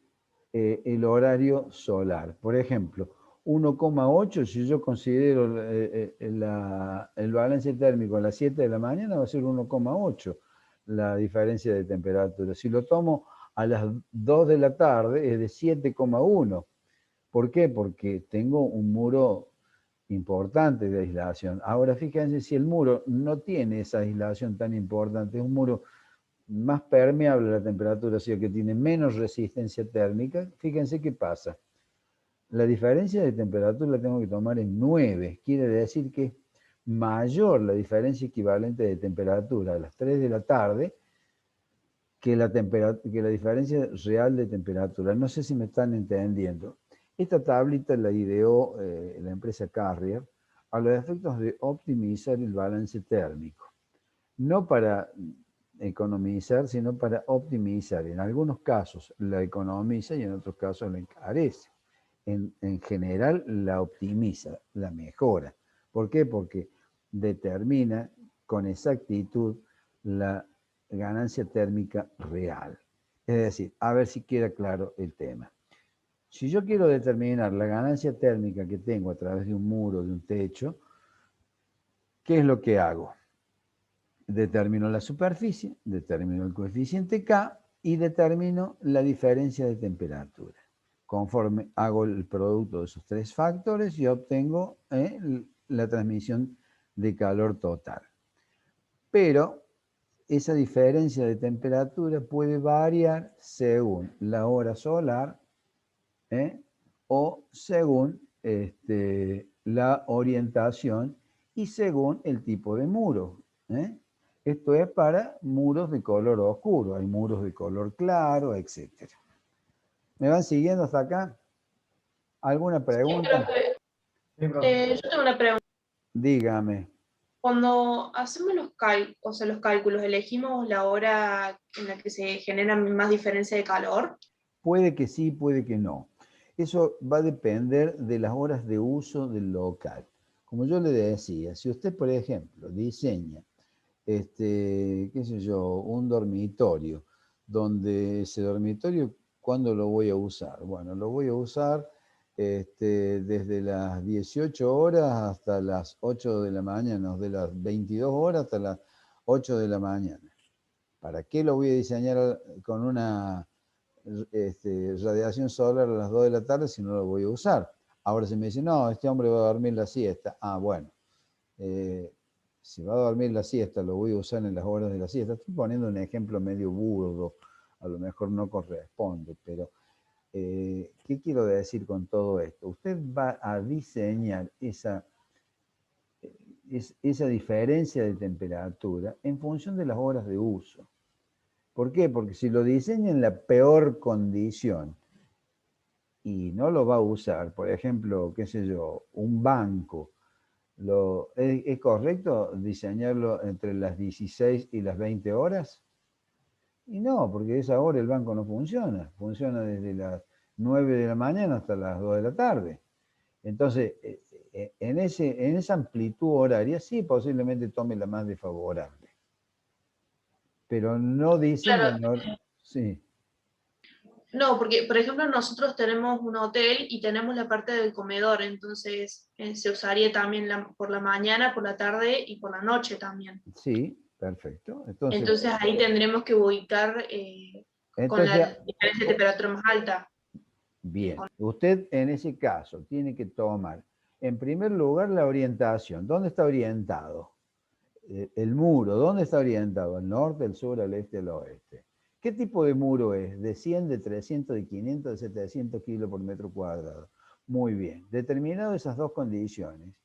el horario solar. Por ejemplo, 1,8, si yo considero el balance térmico a las 7 de la mañana, va a ser 1,8 la diferencia de temperatura. Si lo tomo a las 2 de la tarde, es de 7,1. ¿Por qué? Porque tengo un muro importante de aislación. Ahora, fíjense, si el muro no tiene esa aislación tan importante, es un muro más permeable a la temperatura, o sea que tiene menos resistencia térmica, fíjense qué pasa. La diferencia de temperatura la tengo que tomar en 9, quiere decir que es mayor la diferencia equivalente de temperatura a las 3 de la tarde que la diferencia real de temperatura. No sé si me están entendiendo. Esta tablita la ideó la empresa Carrier a los efectos de optimizar el balance térmico. No para economizar, sino para optimizar. En algunos casos la economiza y en otros casos la encarece. En general la optimiza, la mejora. ¿Por qué? Porque determina con exactitud la ganancia térmica real. Es decir, a ver si queda claro el tema. Si yo quiero determinar la ganancia térmica que tengo a través de un muro, de un techo, ¿qué es lo que hago? Determino la superficie, determino el coeficiente K y determino la diferencia de temperatura. Conforme hago el producto de esos tres factores, yo obtengo la transmisión de calor total. Pero esa diferencia de temperatura puede variar según la hora solar o según la orientación y según el tipo de muro. Esto es para muros de color oscuro, hay muros de color claro, etc. ¿Me van siguiendo hasta acá? ¿Alguna pregunta? Sí, profe. Yo tengo una pregunta. Dígame. Cuando hacemos los cálculos, ¿elegimos la hora en la que se genera más diferencia de calor? Puede que sí, puede que no. Eso va a depender de las horas de uso del local. Como yo le decía, si usted, por ejemplo, diseña, qué sé yo, un dormitorio, donde ese dormitorio, ¿cuándo lo voy a usar? Bueno, lo voy a usar desde las 18 horas hasta las 8 de la mañana, de las 22 horas hasta las 8 de la mañana. ¿Para qué lo voy a diseñar con una radiación solar a las 2 de la tarde si no lo voy a usar? Ahora se me dice, no, este hombre va a dormir la siesta. Ah, bueno. Si va a dormir la siesta, lo voy a usar en las horas de la siesta. Estoy poniendo un ejemplo medio burdo, a lo mejor no corresponde, pero ¿qué quiero decir con todo esto? Usted va a diseñar esa diferencia de temperatura en función de las horas de uso. ¿Por qué? Porque si lo diseña en la peor condición y no lo va a usar, por ejemplo, qué sé yo, un banco, ¿es correcto diseñarlo entre las 16 y las 20 horas? Y no, porque a esa hora el banco no funciona. Funciona desde las 9 de la mañana hasta las 2 de la tarde. Entonces, en esa amplitud horaria, sí, posiblemente tome la más desfavorable. Pero no dicen Claro. la sí. No, porque, por ejemplo, nosotros tenemos un hotel y tenemos la parte del comedor, entonces se usaría también por la mañana, por la tarde y por la noche también. Sí, perfecto. Entonces ahí tendremos que ubicar con Entonces, la diferencia de temperatura más alta. bien, usted en ese caso tiene que tomar, en primer lugar, la orientación. ¿Dónde está orientado? El muro, ¿dónde está orientado? ¿Al norte, al sur, al este, al oeste? ¿Qué tipo de muro es? ¿De 100, de 300, de 500, de 700 kilos por metro cuadrado? Muy bien. Determinado esas dos condiciones,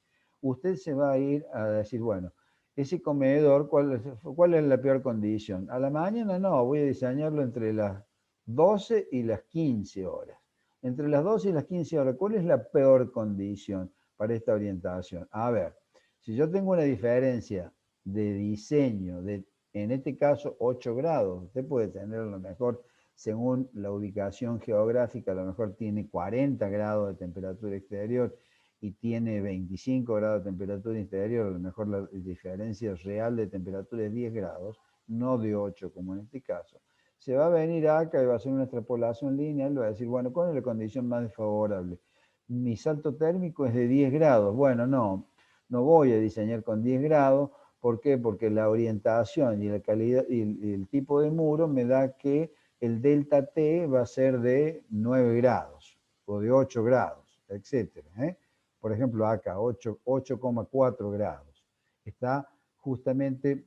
usted se va a ir a decir, bueno, ese comedor, ¿cuál es la peor condición? A la mañana no, voy a diseñarlo entre las 12 y las 15 horas. Entre las 12 y las 15 horas, ¿cuál es la peor condición para esta orientación? A ver, si yo tengo una diferencia de diseño de, en este caso, 8 grados, usted puede tener a lo mejor, según la ubicación geográfica, a lo mejor tiene 40 grados de temperatura exterior y tiene 25 grados de temperatura interior, a lo mejor la diferencia real de temperatura es 10 grados, no de 8 como en este caso. Se va a venir acá y va a hacer una extrapolación lineal, va a decir, bueno, ¿cuál es la condición más desfavorable? Mi salto térmico es de 10 grados. Bueno, no voy a diseñar con 10 grados. ¿Por qué? Porque la orientación y la calidad y el tipo de muro me da que el delta T va a ser de 9 grados o de 8 grados, etcétera. Por ejemplo, acá 8,4 grados. Está justamente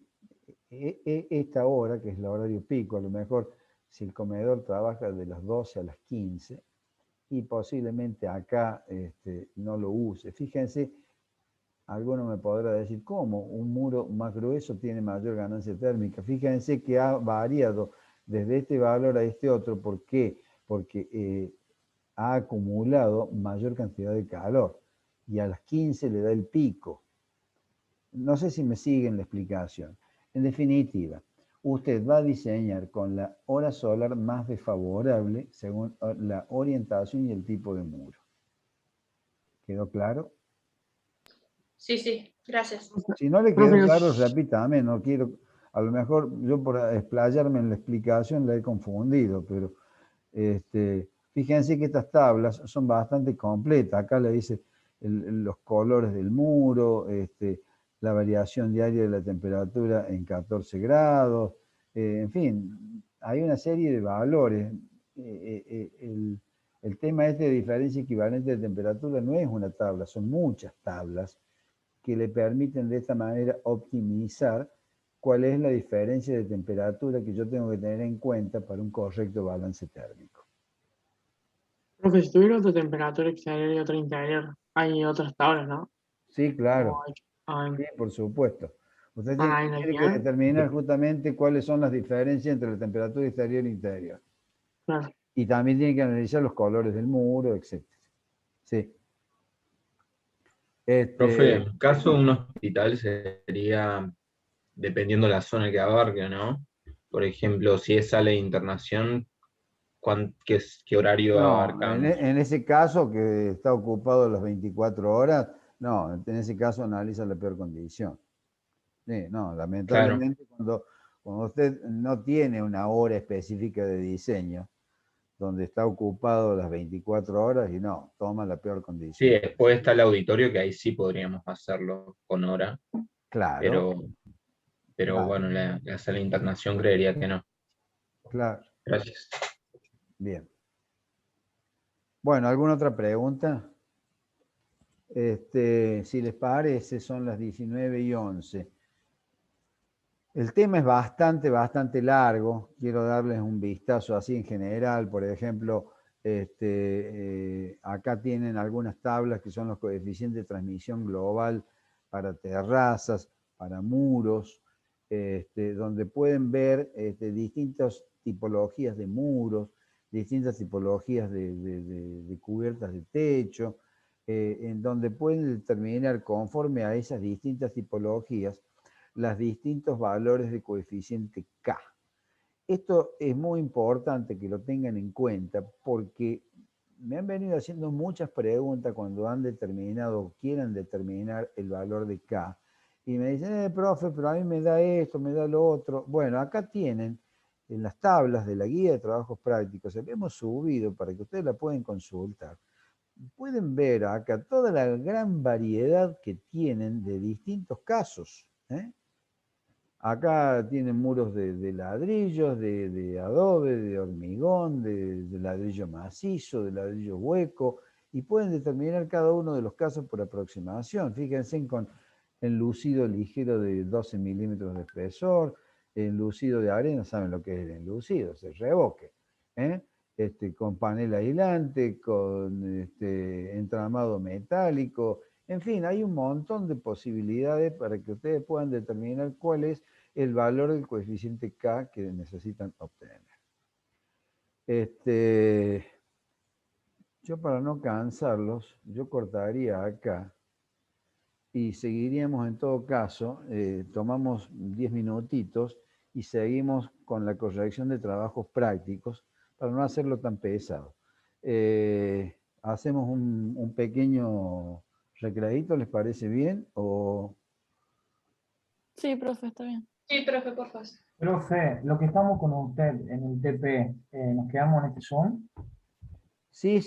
esta hora, que es el horario pico, a lo mejor si el comedor trabaja de las 12 a las 15 y posiblemente acá no lo use. Fíjense, alguno me podrá decir, ¿cómo? Un muro más grueso tiene mayor ganancia térmica. Fíjense que ha variado desde este valor a este otro. ¿Por qué? Porque ha acumulado mayor cantidad de calor y a las 15 le da el pico. No sé si me siguen la explicación. En definitiva, usted va a diseñar con la hora solar más desfavorable según la orientación y el tipo de muro. ¿Quedó claro? Sí, sí, gracias. Si no le Profe, quedó claro, repítame, no quiero, a lo mejor yo por explayarme en la explicación la he confundido, pero fíjense que estas tablas son bastante completas. Acá le dice los colores del muro, la variación diaria de la temperatura en 14 grados, en fin, hay una serie de valores. El tema de diferencia equivalente de temperatura no es una tabla, son muchas tablas que le permiten de esta manera optimizar cuál es la diferencia de temperatura que yo tengo que tener en cuenta para un correcto balance térmico. profe, si tuviera otra temperatura exterior y otra interior, hay otras tablas, ¿no? Sí, claro. Ay, Sí, por supuesto. Usted ay, tiene que ¿no? determinar justamente cuáles son las diferencias entre la temperatura exterior e interior. Claro. Y también tiene que analizar los colores del muro, etc. Sí. Profe, en el caso de un hospital sería, dependiendo de la zona que abarque, ¿no? Por ejemplo, si es sala de internación, ¿qué horario No, abarcamos? en ese caso que está ocupado las 24 horas, no, en ese caso analiza la peor condición. Sí, no, Claro, lamentablemente cuando usted no tiene una hora específica de diseño, donde está ocupado las 24 horas y no, toma la peor sí, condición. después está el auditorio, que ahí sí podríamos hacerlo con hora, Claro, pero vale, bueno, la sala de internación creería que no. claro, Gracias. bien. Bueno, ¿alguna otra pregunta? Si les parece, son las 19:11. El tema es bastante largo. Quiero darles un vistazo así en general. Por ejemplo, acá tienen algunas tablas que son los coeficientes de transmisión global para terrazas, para muros, donde pueden ver distintas tipologías de muros, distintas tipologías de cubiertas de techo, en donde pueden determinar conforme a esas distintas tipologías los distintos valores de coeficiente K. Esto es muy importante que lo tengan en cuenta porque me han venido haciendo muchas preguntas cuando han determinado o quieren determinar el valor de K. Y me dicen, profe, pero a mí me da esto, me da lo otro. Bueno, acá tienen en las tablas de la guía de trabajos prácticos, la hemos subido para que ustedes la pueden consultar. Pueden ver acá toda la gran variedad que tienen de distintos casos. Acá tienen muros de ladrillos, de adobe, de hormigón, de ladrillo macizo, de ladrillo hueco, y pueden determinar cada uno de los casos por aproximación. Fíjense con enlucido ligero de 12 milímetros de espesor, enlucido de arena, saben lo que es el enlucido, es el revoque, con panel aislante, con entramado metálico. En fin, hay un montón de posibilidades para que ustedes puedan determinar cuál es el valor del coeficiente K que necesitan obtener. Yo para no cansarlos, yo cortaría acá y seguiríamos en todo caso, tomamos 10 minutitos y seguimos con la corrección de trabajos prácticos para no hacerlo tan pesado. Hacemos un pequeño recreadito, ¿les parece bien? Sí, profe, está bien. Sí, profe, por favor. Profe, lo que estamos con usted en el TP, ¿nos quedamos en este Zoom? Sí.